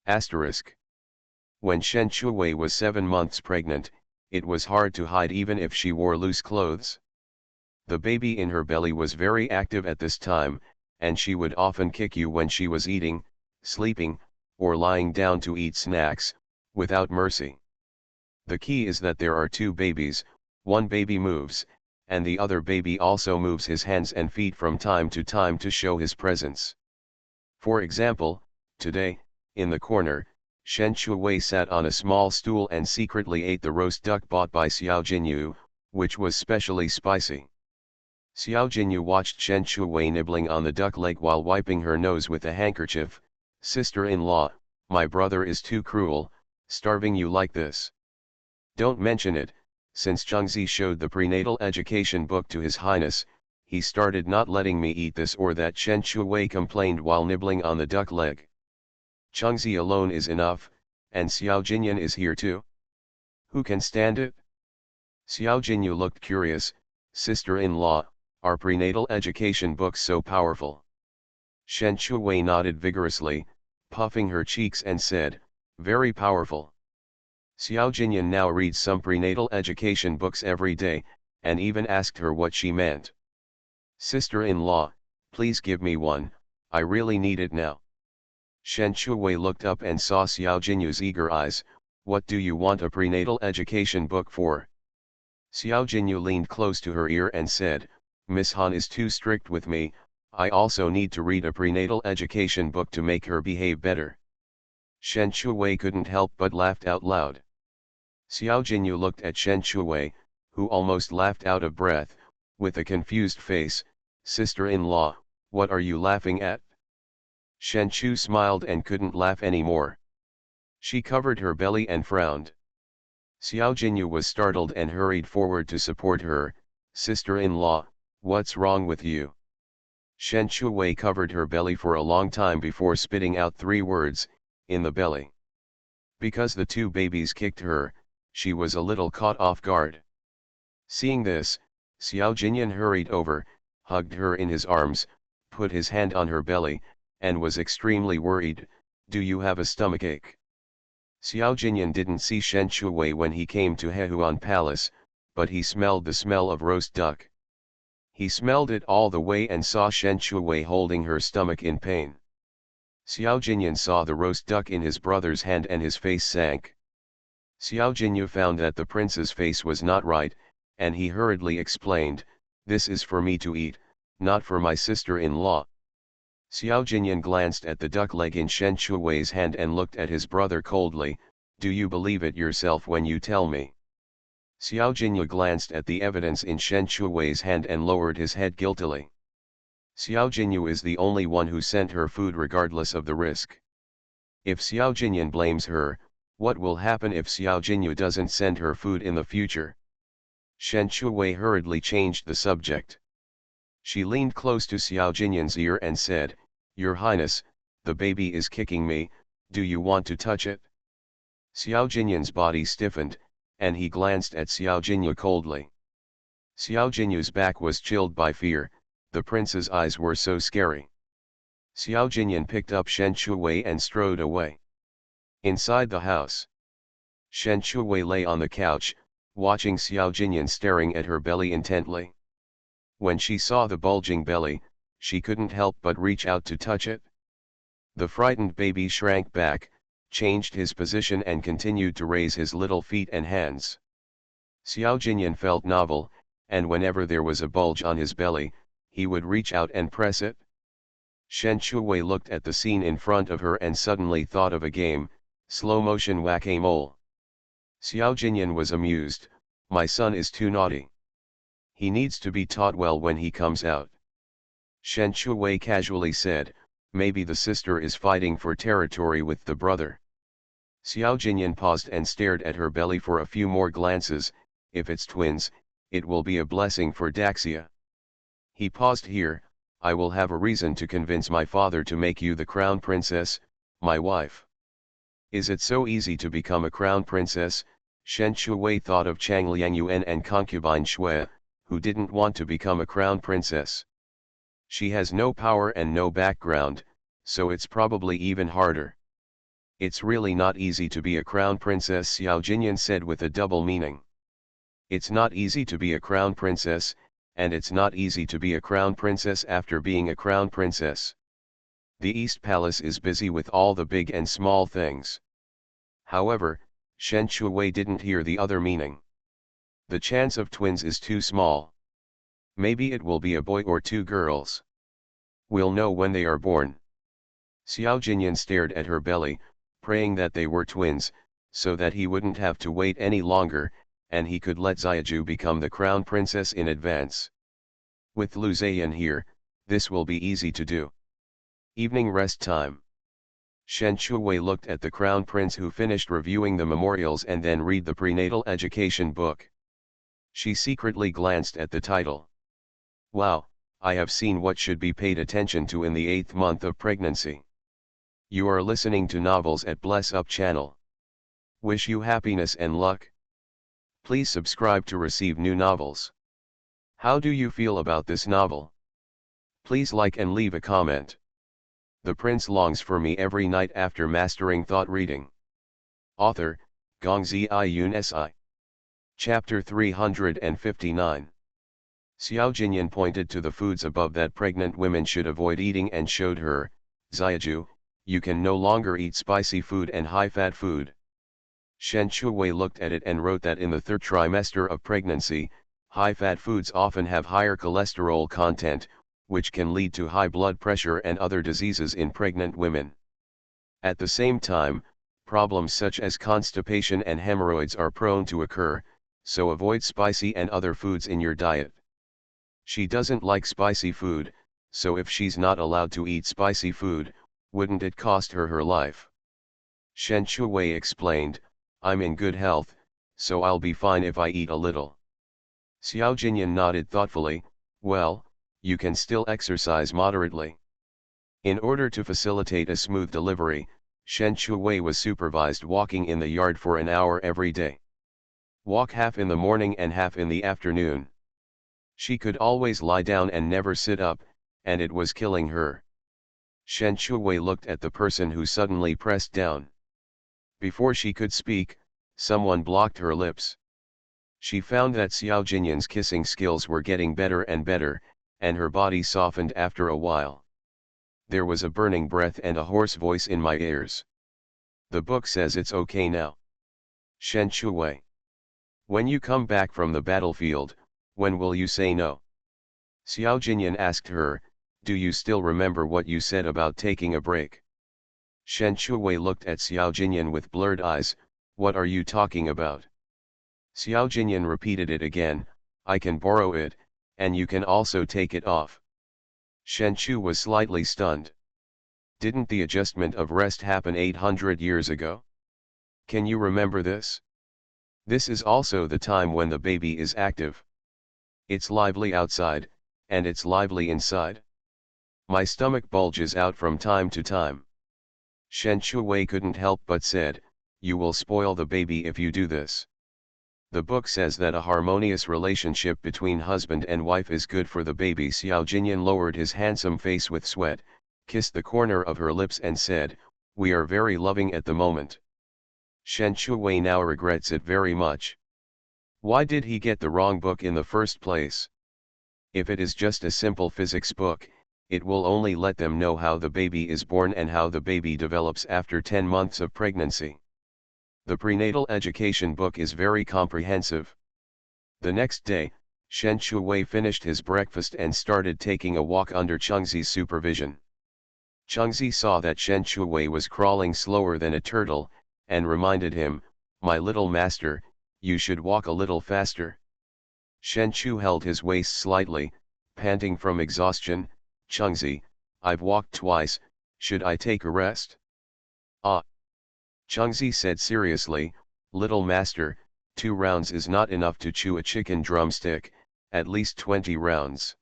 [SPEAKER 1] Asterisk. When Shen Chuwei was 7 months pregnant, it was hard to hide even if she wore loose clothes. The baby in her belly was very active at this time, and she would often kick you when she was eating, sleeping, or lying down to eat snacks, without mercy. The key is that there are 2 babies, one baby moves, and the other baby also moves his hands and feet from time to time to show his presence. For example, today, in the corner, Shen Chuwei sat on a small stool and secretly ate the roast duck bought by Xiao Jinyu, which was specially spicy. Xiao Jinyu watched Shen Chuwei nibbling on the duck leg while wiping her nose with a handkerchief. "Sister-in-law, my brother is too cruel, starving you like this." "Don't mention it." Since Changzi showed the prenatal education book to His Highness, he started not letting me eat this or that. Shen Chuwei complained while nibbling on the duck leg. "Changzi alone is enough, and Xiao Jinyan is here too. Who can stand it?" Xiao Jinyu looked curious. "Sister-in-law, are prenatal education books so powerful?" Shen Chuwei nodded vigorously, puffing her cheeks and said, "Very powerful." Xiao Jinyan now reads some prenatal education books every day, and even asked her what she meant. "Sister-in-law, please give me one, I really need it now." Shen Chuwei looked up and saw Xiao Jinyu's eager eyes. "What do you want a prenatal education book for?" Xiao Jinyu leaned close to her ear and said, "Miss Han is too strict with me, I also need to read a prenatal education book to make her behave better." Shen Chuwei couldn't help but laughed out loud. Xiao Jinyu looked at Shen Chuwei, who almost laughed out of breath, with a confused face. "Sister-in-law, what are you laughing at?" Shen Chu smiled and couldn't laugh anymore. She covered her belly and frowned. Xiao Jinyu was startled and hurried forward to support her. "Sister-in-law, what's wrong with you?" Shen Shuwei covered her belly for a long time before spitting out 3 words, in the belly. Because the 2 babies kicked her, she was a little caught off guard. Seeing this, Xiao Jinyan hurried over, hugged her in his arms, put his hand on her belly, and was extremely worried. Do you have a stomachache? Xiao Jinyan didn't see Shen Shuwei when he came to Hehuan Palace, but he smelled the smell of roast duck. He smelled it all the way and saw Shen Shuwei holding her stomach in pain. Xiao Jinyan saw the roast duck in his brother's hand and his face sank. Xiao Jinyu found that the prince's face was not right, and he hurriedly explained, "This is for me to eat, not for my sister-in-law." Xiao Jinyan glanced at the duck leg in Shen Shuwei's hand and looked at his brother coldly. "Do you believe it yourself when you tell me?" Xiao Jinyu glanced at the evidence in Shen Shuwei's hand and lowered his head guiltily. Xiao Jinyu is the only one who sent her food regardless of the risk. If Xiao Jinyan blames her, what will happen if Xiao Jinyu doesn't send her food in the future? Shen Shuwei hurriedly changed the subject. She leaned close to Xiao Jinyan's ear and said, "Your Highness, the baby is kicking me, do you want to touch it?" Xiao Jinyan's body stiffened, and he glanced at Xiao Jinyu coldly. Xiao Jinyu's back was chilled by fear, the prince's eyes were so scary. Xiao Jinyan picked up Shen Shuwei and strode away. Inside the house, Shen Shuwei lay on the couch, watching Xiao Jinyan staring at her belly intently. When she saw the bulging belly, she couldn't help but reach out to touch it. The frightened baby shrank back, changed his position and continued to raise his little feet and hands. Xiao Jinyan felt novel, and whenever there was a bulge on his belly, he would reach out and press it. Shen Shuwei looked at the scene in front of her and suddenly thought of a game, slow-motion whack-a-mole. Xiao Jinyan was amused. "My son is too naughty. He needs to be taught well when he comes out." Shen Shuwei casually said, "Maybe the sister is fighting for territory with the brother." Xiao Jinyan paused and stared at her belly for a few more glances. "If it's twins, it will be a blessing for Daxia." He paused here. "I will have a reason to convince my father to make you the crown princess, my wife." Is it so easy to become a crown princess? Shen Shuwei thought of Chang Liangyuan and concubine Shui, who didn't want to become a crown princess. She has no power and no background, so it's probably even harder. "It's really not easy to be a crown princess," Xiao Jinyan said with a double meaning. It's not easy to be a crown princess, and it's not easy to be a crown princess after being a crown princess. The East Palace is busy with all the big and small things. However, Shen Shuwei didn't hear the other meaning. The chance of twins is too small. Maybe it will be a boy or 2 girls. We'll know when they are born. Xiao Jinyan stared at her belly, praying that they were twins, so that he wouldn't have to wait any longer, and he could let Xiaju become the crown princess in advance. With Lu Zayan here, this will be easy to do. Evening rest time. Shen Shuwei looked at the crown prince, who finished reviewing the memorials and then read the prenatal education book. She secretly glanced at the title. "Wow, I have seen what should be paid attention to in the 8th month of pregnancy." You are listening to Novels at Bless Up channel. Wish you happiness and luck. Please subscribe to receive new novels. How do you feel about this novel? Please like and leave a comment. The prince longs for me every night after mastering thought reading. Author, Gongzi Yun Si. Chapter 359. Xiao Jinyan pointed to the foods above that pregnant women should avoid eating and showed her, "Xiaju, you can no longer eat spicy food and high-fat food." Shen Shuwei looked at it and wrote that in the 3rd trimester of pregnancy, high-fat foods often have higher cholesterol content, which can lead to high blood pressure and other diseases in pregnant women. At the same time, problems such as constipation and hemorrhoids are prone to occur, so avoid spicy and other foods in your diet. She doesn't like spicy food, so if she's not allowed to eat spicy food, wouldn't it cost her her life? Shen Shuwei explained, "I'm in good health, so I'll be fine if I eat a little." Xiao Jinyan nodded thoughtfully, "Well, you can still exercise moderately. In order to facilitate a smooth delivery, Shen Shuwei was supervised walking in the yard for an hour every day. Walk half in the morning and half in the afternoon. She could always lie down and never sit up, and it was killing her. Shen Shuwei looked at the person who suddenly pressed down. Before she could speak, someone blocked her lips. She found that Xiao Jinyan's kissing skills were getting better and better, and her body softened after a while. There was a burning breath and a hoarse voice in my ears. The book says it's okay now. Shen Shuwei. When you come back from the battlefield, when will you say no? Xiao Jinyan asked her, do you still remember what you said about taking a break? Shen Shuwei looked at Xiao Jinyan with blurred eyes, what are you talking about? Xiao Jinyan repeated it again, I can borrow it, and you can also take it off. Shen Chu was slightly stunned. Didn't the adjustment of rest happen 800 years ago? Can you remember this? This is also the time when the baby is active. It's lively outside, and it's lively inside. My stomach bulges out from time to time. Shen Shuwei couldn't help but said, you will spoil the baby if you do this. The book says that a harmonious relationship between husband and wife is good for the baby. Xiao Jinyan lowered his handsome face with sweat, kissed the corner of her lips and said, we are very loving at the moment. Shen Shuwei now regrets it very much. Why did he get the wrong book in the first place? If it is just a simple physics book, it will only let them know how the baby is born and how the baby develops after 10 months of pregnancy. The prenatal education book is very comprehensive. The next day, Shen Shuwei finished his breakfast and started taking a walk under Chengzi's supervision. Chengzi saw that Shen Shuwei was crawling slower than a turtle, and reminded him, my little master, you should walk a little faster. Shen Chu held his waist slightly, panting from exhaustion, Chengzi, I've walked twice, should I take a rest? Ah. Chengzi said seriously, little master, 2 rounds is not enough to chew a chicken drumstick, at least 20 rounds.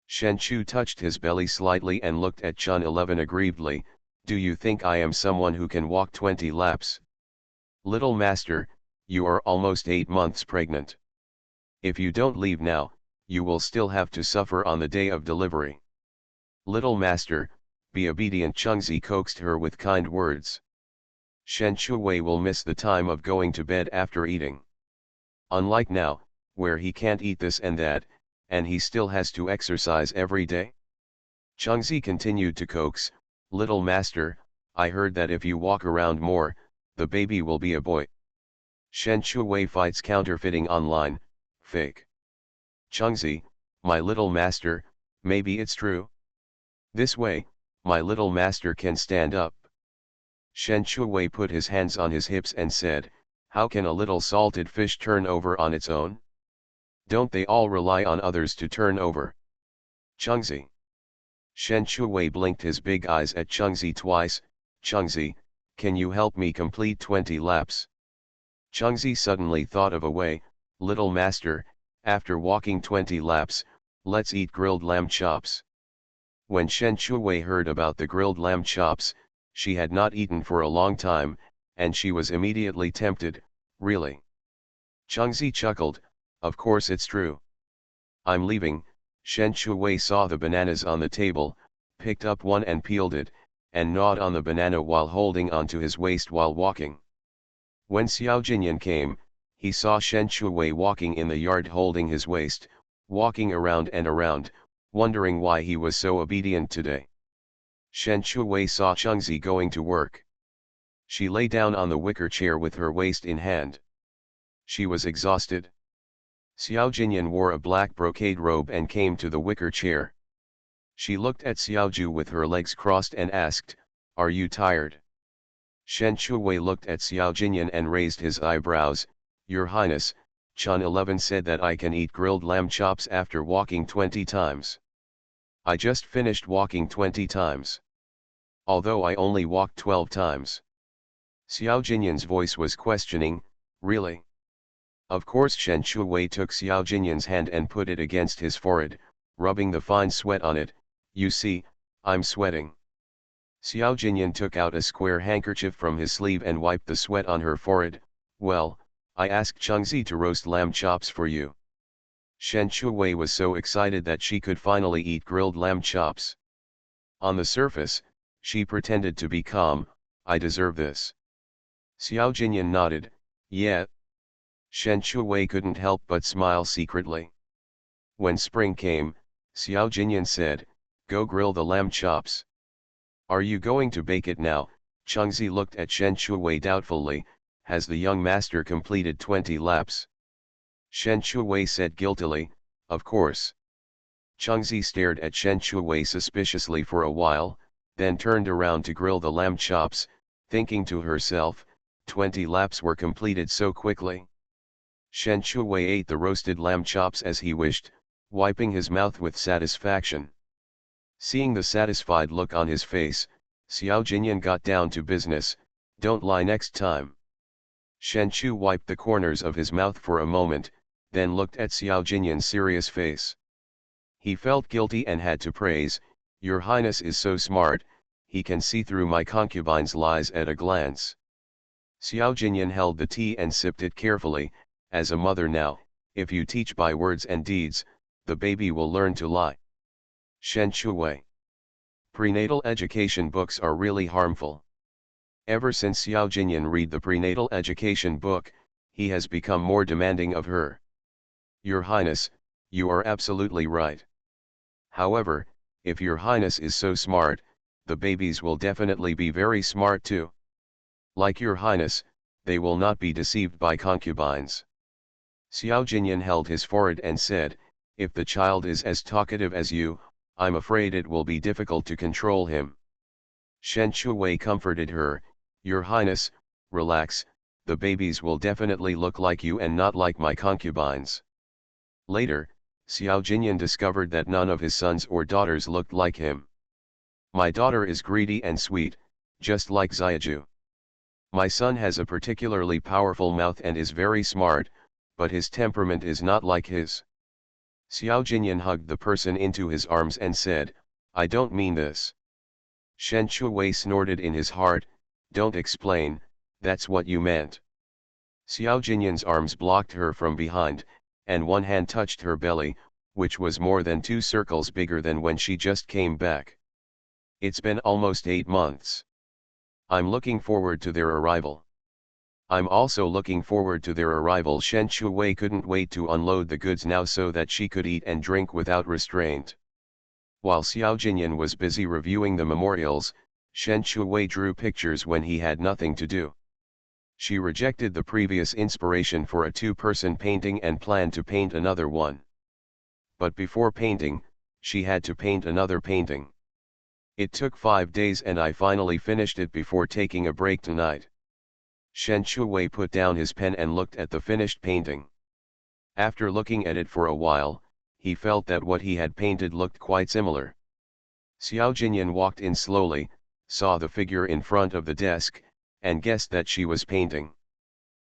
[SPEAKER 1] Shen Chu touched his belly slightly and looked at Chun 11 aggrievedly, do you think I am someone who can walk 20 laps? Little master, you are almost 8 months pregnant. If you don't leave now, you will still have to suffer on the day of delivery. Little master, be obedient. Chengzi coaxed her with kind words. Shen Shuwei will miss the time of going to bed after eating. Unlike now, where he can't eat this and that, and he still has to exercise every day. Chengzi continued to coax, little master, I heard that if you walk around more, the baby will be a boy. Shen Shuwei fights counterfeiting online, fake. Chengzi, my little master, maybe it's true. This way, my little master can stand up. Shen Shuwei put his hands on his hips and said, how can a little salted fish turn over on its own? Don't they all rely on others to turn over? Chengzi. Shen Shuwei blinked his big eyes at Chengzi twice, Chengzi, can you help me complete 20 laps? Chengzi suddenly thought of a way, little master, after walking 20 laps, let's eat grilled lamb chops. When Shen Shuwei heard about the grilled lamb chops, she had not eaten for a long time, and she was immediately tempted, really. Chengzi chuckled, of course it's true. I'm leaving. Shen Shuwei saw the bananas on the table, picked up one and peeled it, and gnawed on the banana while holding onto his waist while walking. When Xiao Jinyan came, he saw Shen Shuwei walking in the yard holding his waist, walking around and around, wondering why he was so obedient today. Shen Shuwei saw Chengzi going to work. She lay down on the wicker chair with her waist in hand. She was exhausted. Xiao Jinyan wore a black brocade robe and came to the wicker chair. She looked at Xiao Ju with her legs crossed and asked, are you tired? Shen Shuwei looked at Xiao Jinyan and raised his eyebrows, Your Highness, Chun 11 said that I can eat grilled lamb chops after walking 20 times. I just finished walking 20 times. Although I only walked 12 times. Xiao Jinyan's voice was questioning, really? Of course Shen Shuwei took Xiao Jinyan's hand and put it against his forehead, rubbing the fine sweat on it. You see, I'm sweating. Xiao Jinyan took out a square handkerchief from his sleeve and wiped the sweat on her forehead. Well, I asked Chengzi to roast lamb chops for you. Shen Shuwei was so excited that she could finally eat grilled lamb chops. On the surface, she pretended to be calm. I deserve this. Xiao Jinyan nodded. Yeah. Shen Shuwei couldn't help but smile secretly. When spring came, Xiao Jinyan said, go grill the lamb chops. Are you going to bake it now? Chengzi looked at Shen Shuwei doubtfully. Has the young master completed 20 laps? Shen Shuwei said guiltily, of course. Chengzi stared at Shen Shuwei suspiciously for a while, then turned around to grill the lamb chops, thinking to herself, 20 laps were completed so quickly. Shen Shuwei ate the roasted lamb chops as he wished, wiping his mouth with satisfaction. Seeing the satisfied look on his face, Xiao Jinyan got down to business. Don't lie next time. Shen Chu wiped the corners of his mouth for a moment, then looked at Xiao Jinyan's serious face. He felt guilty and had to praise, Your Highness is so smart, he can see through my concubine's lies at a glance. Xiao Jinyan held the tea and sipped it carefully. As a mother now, if you teach by words and deeds, the baby will learn to lie. Shen Shuwei. Prenatal education books are really harmful. Ever since Xiao Jinyan read the prenatal education book, he has become more demanding of her. Your Highness, you are absolutely right. However, if Your Highness is so smart, the babies will definitely be very smart too. Like Your Highness, they will not be deceived by concubines. Xiao Jinyan held his forehead and said, if the child is as talkative as you, I'm afraid it will be difficult to control him. Shen Shuwei comforted her, Your Highness, relax, the babies will definitely look like you and not like my concubines. Later, Xiao Jinyan discovered that none of his sons or daughters looked like him. My daughter is greedy and sweet, just like Xiaju. My son has a particularly powerful mouth and is very smart, but his temperament is not like his. Xiao Jinyan hugged the person into his arms and said, I don't mean this. Shen Shuwei snorted in his heart, don't explain, that's what you meant. Xiao Jinyan's arms blocked her from behind, and one hand touched her belly, which was more than 2 circles bigger than when she just came back. It's been almost 8 months. I'm looking forward to their arrival. I'm also looking forward to their arrival. Shen Shuwei couldn't wait to unload the goods now so that she could eat and drink without restraint. While Xiao Jinyan was busy reviewing the memorials, Shen Shuwei drew pictures when he had nothing to do. She rejected the previous inspiration for a 2-person painting and planned to paint another one. But before painting, she had to paint another painting. It took 5 days and I finally finished it before taking a break tonight. Shen Shuwei put down his pen and looked at the finished painting. After looking at it for a while, he felt that what he had painted looked quite similar. Xiao Jinyan walked in slowly, saw the figure in front of the desk, and guessed that she was painting.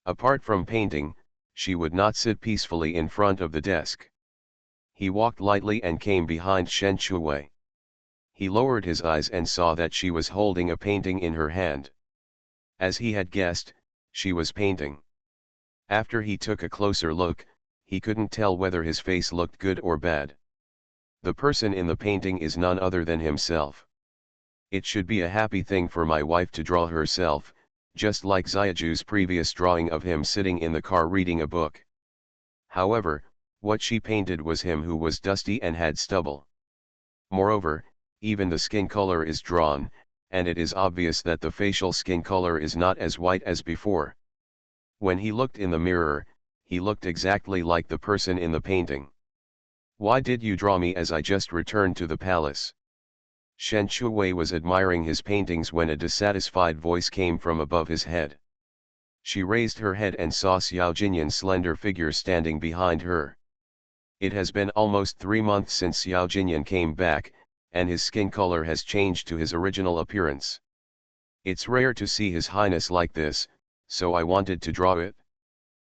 [SPEAKER 1] Apart from painting, she would not sit peacefully in front of the desk. He walked lightly and came behind Shen Shuwei. He lowered his eyes and saw that she was holding a painting in her hand. As he had guessed, she was painting. After he took a closer look, he couldn't tell whether his face looked good or bad. The person in the painting is none other than himself. It should be a happy thing for my wife to draw herself, just like Xiaju's previous drawing of him sitting in the car reading a book. However, what she painted was him who was dusty and had stubble. Moreover, even the skin color is drawn, and it is obvious that the facial skin color is not as white as before. When he looked in the mirror, he looked exactly like the person in the painting. Why did you draw me as I just returned to the palace? Shen Shuwei was admiring his paintings when a dissatisfied voice came from above his head. She raised her head and saw Xiao Jinyan's slender figure standing behind her. It has been almost 3 months since Xiao Jinyan came back, and his skin color has changed to his original appearance. It's rare to see His Highness like this, so I wanted to draw it.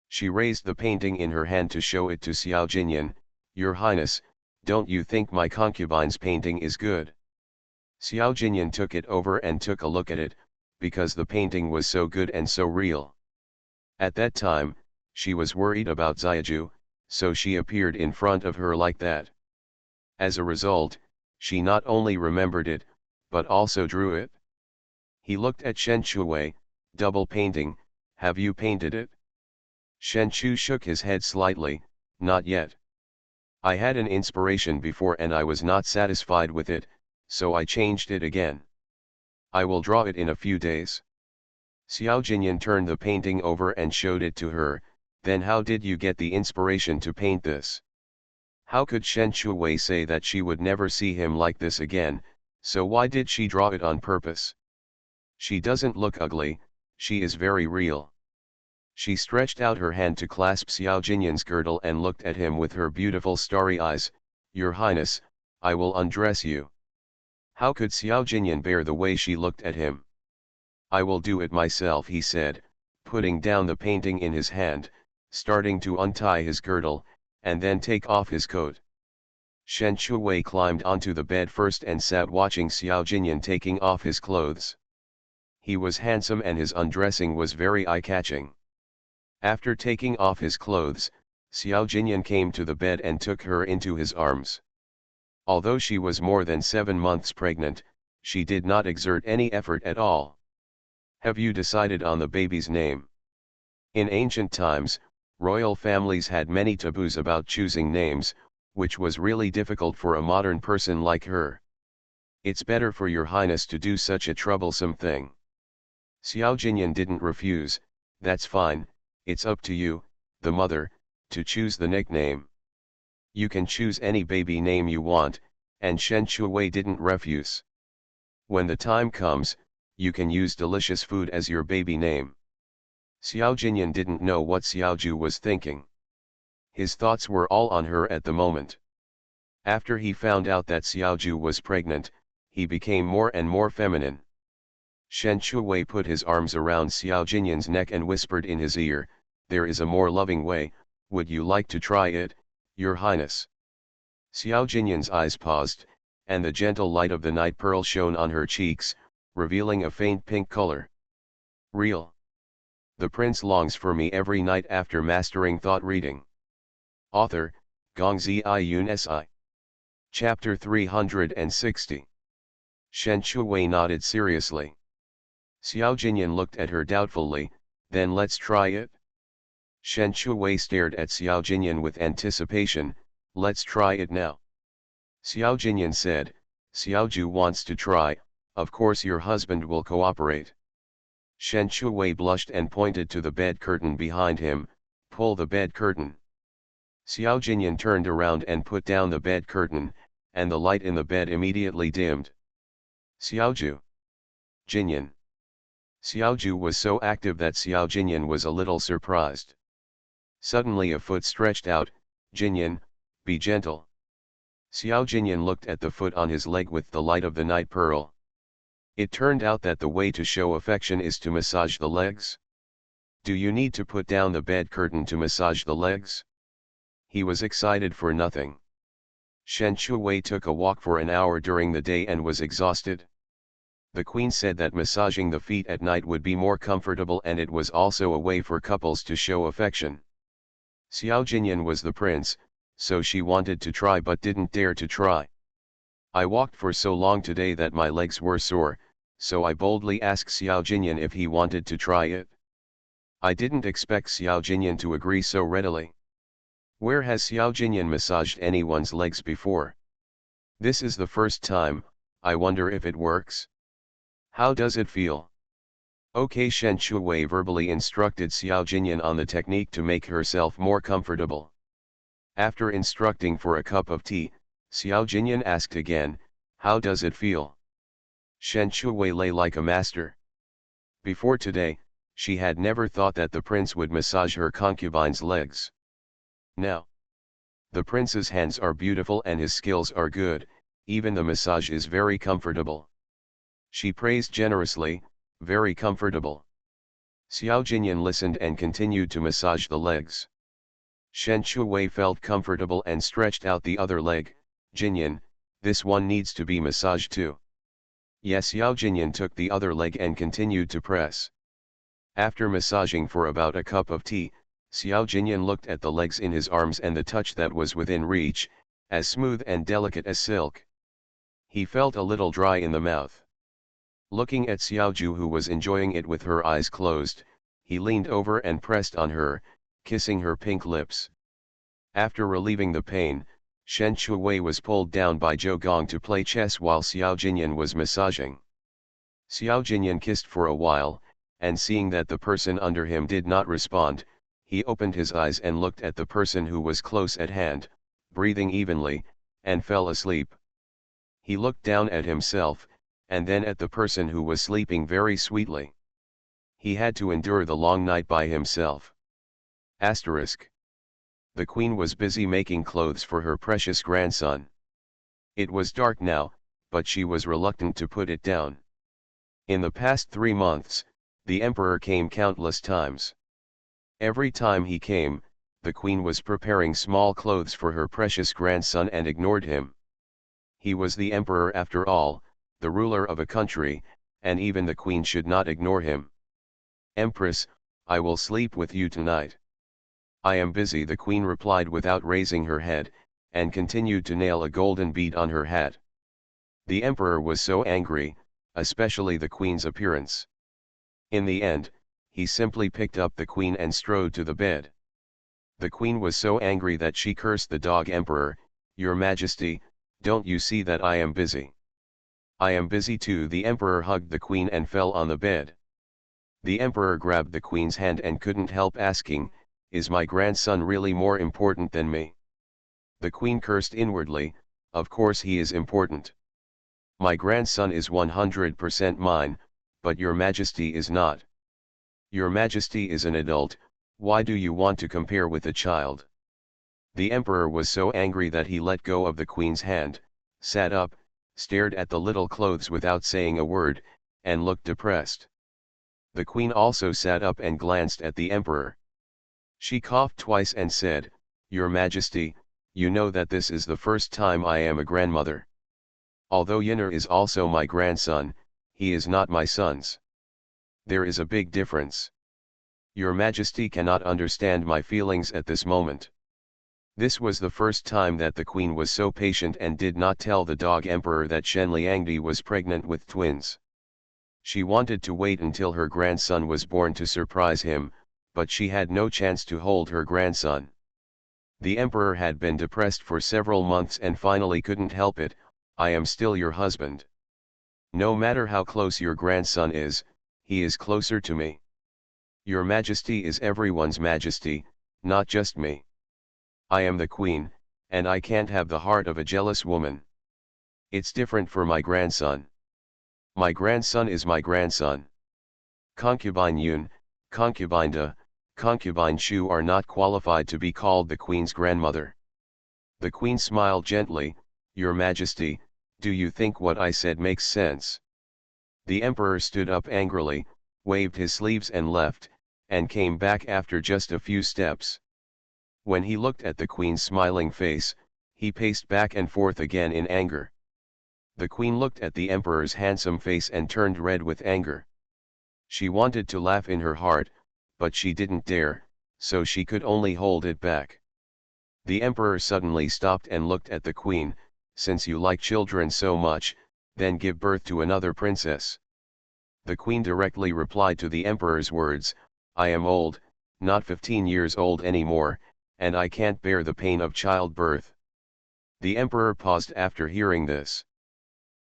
[SPEAKER 1] She raised the painting in her hand to show it to Xiao Jinyan. Your Highness, Don't you think my concubine's painting is good? Xiao Jinyan took it over and took a look at it, because the painting was so good and so real. At that time, she was worried about Xiaju, so she appeared in front of her like that. As a result, she not only remembered it, but also drew it. He looked at Shen Chuwei, double painting, have you painted it? Shen Chu shook his head slightly, not yet. I had an inspiration before and I was not satisfied with it, so I changed it again. I will draw it in a few days. Xiao Jinyan turned the painting over and showed it to her. Then how did you get the inspiration to paint this? How could Shen Chuwei say that she would never see him like this again, so why did she draw it on purpose? She doesn't look ugly, she is very real. She stretched out her hand to clasp Xiao Jinyan's girdle and looked at him with her beautiful starry eyes. Your Highness, I will undress you. How could Xiao Jinyan bear the way she looked at him? I will do it myself, he said, putting down the painting in his hand, starting to untie his girdle, and then take off his coat. Shen Chuwei climbed onto the bed first and sat watching Xiao Jinyan taking off his clothes. He was handsome and his undressing was very eye-catching. After taking off his clothes, Xiao Jinyan came to the bed and took her into his arms. Although she was more than 7 months pregnant, she did not exert any effort at all. Have you decided on the baby's name? In ancient times, royal families had many taboos about choosing names, which was really difficult for a modern person like her. It's better for your highness to do such a troublesome thing. Xiao Jinyan didn't refuse. That's fine, it's up to you, the mother, to choose the nickname. You can choose any baby name you want, and Shen Chuwei didn't refuse. When the time comes, you can use delicious food as your baby name. Xiao Jinyan didn't know what Xiaoju was thinking. His thoughts were all on her at the moment. After he found out that Xiaoju was pregnant, he became more and more feminine. Shen Chuwei put his arms around Xiao Jinyan's neck and whispered in his ear, there is a more loving way, would you like to try it, your highness? Xiao Jinyan's eyes paused, and the gentle light of the night pearl shone on her cheeks, revealing a faint pink color. Real. The prince longs for me every night after mastering thought reading. Author, Gongzi Yun Si. Chapter 360. Shen Chuwei nodded seriously. Xiao Jinyan looked at her doubtfully, then let's try it? Shen Chuwei stared at Xiao Jinyan with anticipation, let's try it now. Xiao Jinyan said, Xiaoju wants to try, of course your husband will cooperate. Shen Chuwei blushed and pointed to the bed curtain behind him, pull the bed curtain. Xiao Jinyan turned around and put down the bed curtain, and the light in the bed immediately dimmed. Xiaoju. Jinyan. Xiaoju was so active that Xiao Jinyan was a little surprised. Suddenly a foot stretched out, Jinyan, be gentle. Xiao Jinyan looked at the foot on his leg with the light of the night pearl. It turned out that the way to show affection is to massage the legs. Do you need to put down the bed curtain to massage the legs? He was excited for nothing. Shen Chuwei took a walk for an hour during the day and was exhausted. The queen said that massaging the feet at night would be more comfortable and it was also a way for couples to show affection. Xiao Jinyan was the prince, so she wanted to try but didn't dare to try. I walked for so long today that my legs were sore, so I boldly asked Xiao Jinyan if he wanted to try it. I didn't expect Xiao Jinyan to agree so readily. Where has Xiao Jinyan massaged anyone's legs before? This is the first time, I wonder if it works. How does it feel? Okay, Shen Chuwei verbally instructed Xiao Jinyan on the technique to make herself more comfortable. After instructing for a cup of tea, Xiao Jinyan asked again, how does it feel? Shen Chuwei lay like a master. Before today, she had never thought that the prince would massage her concubine's legs. Now, the prince's hands are beautiful and his skills are good, even the massage is very comfortable. She praised generously, very comfortable. Xiao Jinyan listened and continued to massage the legs. Shen Chuwei felt comfortable and stretched out the other leg, Jinyan, this one needs to be massaged too. Yes, Xiao Jinyan took the other leg and continued to press. After massaging for about a cup of tea, Xiao Jinyan looked at the legs in his arms and the touch that was within reach, as smooth and delicate as silk. He felt a little dry in the mouth. Looking at Xiaoju, who was enjoying it with her eyes closed, he leaned over and pressed on her, kissing her pink lips. After relieving the pain, Shen Chuwei was pulled down by Zhou Gong to play chess while Xiao Jinyan was massaging. Xiao Jinyan kissed for a while, and seeing that the person under him did not respond, he opened his eyes and looked at the person who was close at hand, breathing evenly, and fell asleep. He looked down at himself, and then at the person who was sleeping very sweetly. He had to endure the long night by himself. Asterisk. The queen was busy making clothes for her precious grandson. It was dark now, but she was reluctant to put it down. In the past 3 months, the emperor came countless times. Every time he came, the queen was preparing small clothes for her precious grandson and ignored him. He was the emperor after all, the ruler of a country, and even the queen should not ignore him. Empress, I will sleep with you tonight. I am busy, the queen replied without raising her head, and continued to nail a golden bead on her hat. The emperor was so angry, especially the queen's appearance. In the end, he simply picked up the queen and strode to the bed. The queen was so angry that she cursed the dog emperor. Your Majesty, don't you see that I am busy? I am busy too. The emperor hugged the queen and fell on the bed. The emperor grabbed the queen's hand and couldn't help asking, is my grandson really more important than me? The queen cursed inwardly, of course he is important. My grandson is 100% mine, but your Majesty is not. Your Majesty is an adult, why do you want to compare with a child? The emperor was so angry that he let go of the queen's hand, sat up, stared at the little clothes without saying a word, and looked depressed. The queen also sat up and glanced at the emperor. She coughed twice and said, Your Majesty, you know that this is the first time I am a grandmother. Although Yinner is also my grandson, he is not my son's. There is a big difference. Your Majesty cannot understand my feelings at this moment. This was the first time that the queen was so patient and did not tell the dog emperor that Shen Liangdi was pregnant with twins. She wanted to wait until her grandson was born to surprise him, but she had no chance to hold her grandson. The emperor had been depressed for several months and finally couldn't help it. I am still your husband. No matter how close your grandson is, he is closer to me. Your Majesty is everyone's majesty, not just me. I am the queen, and I can't have the heart of a jealous woman. It's different for my grandson. My grandson is my grandson. Concubine Yun, Concubine Da, Concubine Shu are not qualified to be called the queen's grandmother. The queen smiled gently, Your Majesty, do you think what I said makes sense? The emperor stood up angrily, waved his sleeves and left, and came back after just a few steps. When he looked at the queen's smiling face, he paced back and forth again in anger. The queen looked at the emperor's handsome face and turned red with anger. She wanted to laugh in her heart, but she didn't dare, so she could only hold it back. The emperor suddenly stopped and looked at the queen, since you like children so much, then give birth to another princess. The queen directly replied to the emperor's words, I am old, not 15 years old anymore, and I can't bear the pain of childbirth. The emperor paused after hearing this.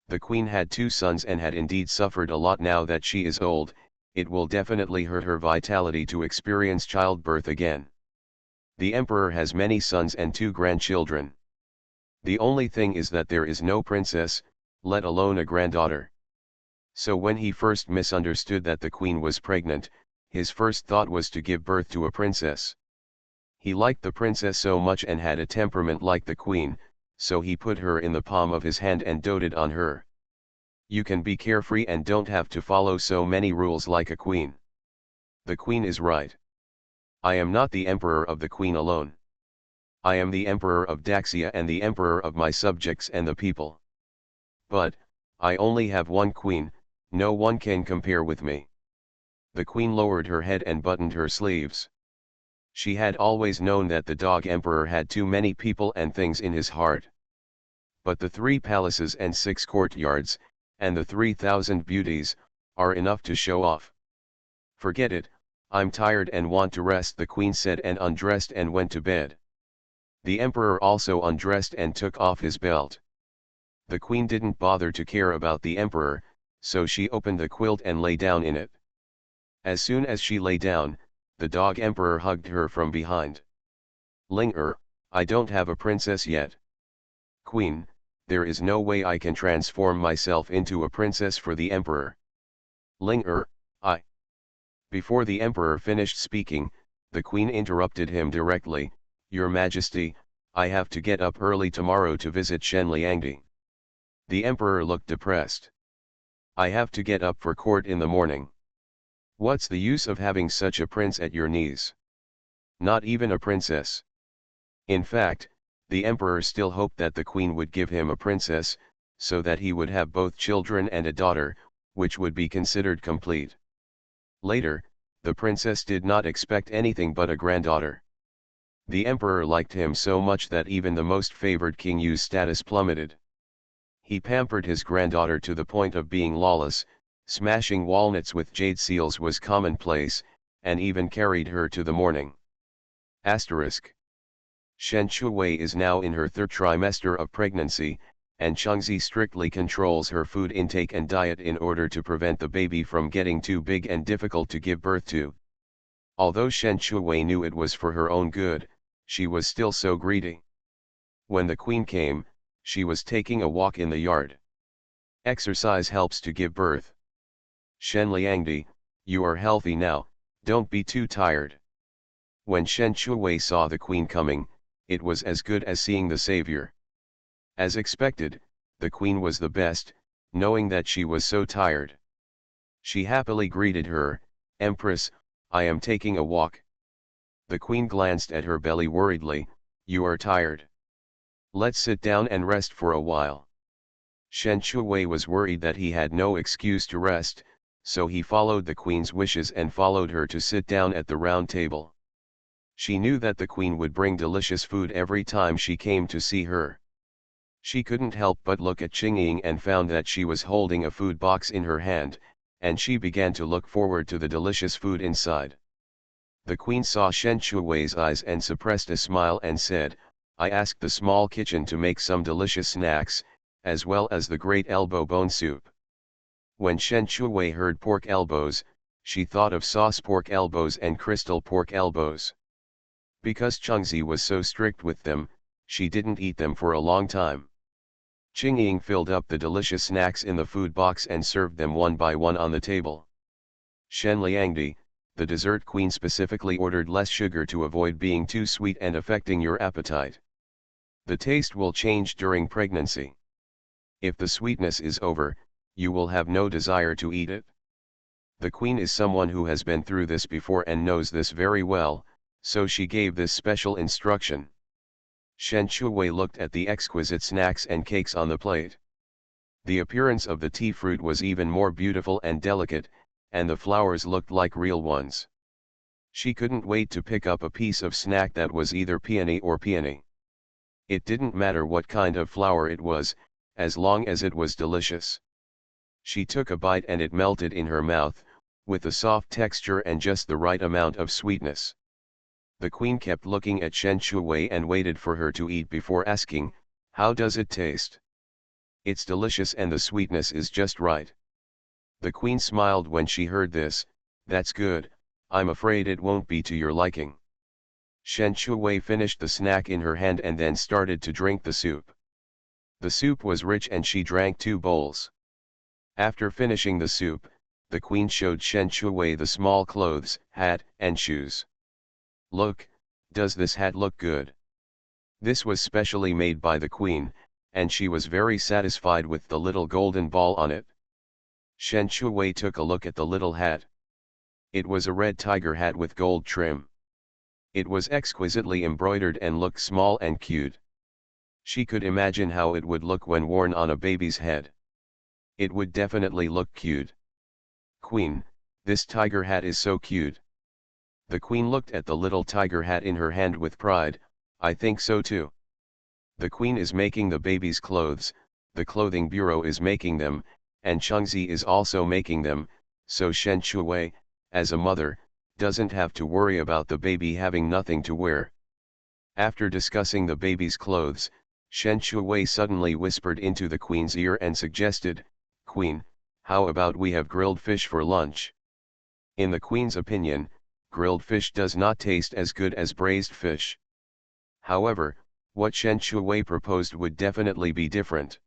[SPEAKER 1] The queen had 2 sons and had indeed suffered a lot. Now that she is old, it will definitely hurt her vitality to experience childbirth again. The emperor has many sons and 2 grandchildren. The only thing is that there is no princess, let alone a granddaughter. So when he first misunderstood that the queen was pregnant, his first thought was to give birth to a princess. He liked the princess so much and had a temperament like the queen, so he put her in the palm of his hand and doted on her. You can be carefree and don't have to follow so many rules like a queen. The queen is right. I am not the emperor of the queen alone. I am the emperor of Daxia and the emperor of my subjects and the people. But, I only have one queen, no one can compare with me. The queen lowered her head and buttoned her sleeves. She had always known that the dog emperor had too many people and things in his heart. But the 3 palaces and 6 courtyards, and the 3,000 beauties, are enough to show off. Forget it, I'm tired and want to rest, the queen said, and undressed and went to bed. The emperor also undressed and took off his belt. The queen didn't bother to care about the emperor, so she opened the quilt and lay down in it. As soon as she lay down, the dog emperor hugged her from behind. Ling-er, I don't have a princess yet. Queen, there is no way I can transform myself into a princess for the emperor. Ling-er, I. Before the emperor finished speaking, the queen interrupted him directly, Your Majesty, I have to get up early tomorrow to visit Shen Liangdi. The emperor looked depressed. I have to get up for court in the morning. What's the use of having such a prince at your knees? Not even a princess. In fact, the emperor still hoped that the queen would give him a princess, so that he would have both children and a daughter, which would be considered complete. Later, the princess did not expect anything but a granddaughter. The emperor liked him so much that even the most favored King Yu's status plummeted. He pampered his granddaughter to the point of being lawless, smashing walnuts with jade seals was commonplace, and even carried her to the morning. Asterisk. Shen Shuwei is now in her 3rd trimester of pregnancy, and Chengzi strictly controls her food intake and diet in order to prevent the baby from getting too big and difficult to give birth to. Although Shen Shuwei knew it was for her own good, she was still so greedy. When the queen came, she was taking a walk in the yard. Exercise helps to give birth. Shen Liangdi, you are healthy now, don't be too tired. When Shen Shuwei saw the queen coming, it was as good as seeing the savior. As expected, the queen was the best, knowing that she was so tired. She happily greeted her, Empress, I am taking a walk. The queen glanced at her belly worriedly, You are tired. Let's sit down and rest for a while. Shen Shuwei was worried that he had no excuse to rest, so he followed the queen's wishes and followed her to sit down at the round table. She knew that the queen would bring delicious food every time she came to see her. She couldn't help but look at Qingying and found that she was holding a food box in her hand, and she began to look forward to the delicious food inside. The queen saw Shen Shuwei's eyes and suppressed a smile and said, I asked the small kitchen to make some delicious snacks, as well as the great elbow bone soup. When Shen Shuwei heard pork elbows, she thought of sauce pork elbows and crystal pork elbows. Because Chengzi was so strict with them, she didn't eat them for a long time. Qingying filled up the delicious snacks in the food box and served them one by one on the table. Shen Liangdi, the dessert queen, specifically ordered less sugar to avoid being too sweet and affecting your appetite. The taste will change during pregnancy. If the sweetness is over, you will have no desire to eat it. The queen is someone who has been through this before and knows this very well, so she gave this special instruction. Shen Shuwei looked at the exquisite snacks and cakes on the plate. The appearance of the tea fruit was even more beautiful and delicate, and the flowers looked like real ones. She couldn't wait to pick up a piece of snack that was either peony or peony. It didn't matter what kind of flower it was, as long as it was delicious. She took a bite and it melted in her mouth, with a soft texture and just the right amount of sweetness. The queen kept looking at Shen Shuwei and waited for her to eat before asking, How does it taste? It's delicious and the sweetness is just right. The queen smiled when she heard this, That's good, I'm afraid it won't be to your liking. Shen Shuwei finished the snack in her hand and then started to drink the soup. The soup was rich and she drank 2 bowls. After finishing the soup, the queen showed Shen Shuwei the small clothes, hat, and shoes. Look, does this hat look good? This was specially made by the queen, and she was very satisfied with the little golden ball on it. Shen Shuwei took a look at the little hat. It was a red tiger hat with gold trim. It was exquisitely embroidered and looked small and cute. She could imagine how it would look when worn on a baby's head. It would definitely look cute. Queen, this tiger hat is so cute. The queen looked at the little tiger hat in her hand with pride. I think so too. The queen is making the baby's clothes, the clothing bureau is making them, and Chengzi is also making them, so Shen Shuwei, as a mother, doesn't have to worry about the baby having nothing to wear. After discussing the baby's clothes, Shen Shuwei suddenly whispered into the queen's ear and suggested, "Queen, how about we have grilled fish for lunch?" In the queen's opinion, grilled fish does not taste as good as braised fish. However, what Shen Shuwei proposed would definitely be different.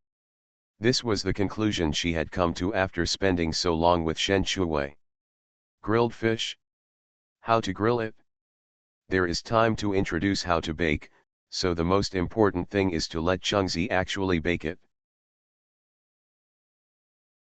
[SPEAKER 1] This was the conclusion she had come to after spending so long with Shen Shuwei. Grilled fish? How to grill it? There is time to introduce how to bake, so the most important thing is to let Chengzi actually bake it.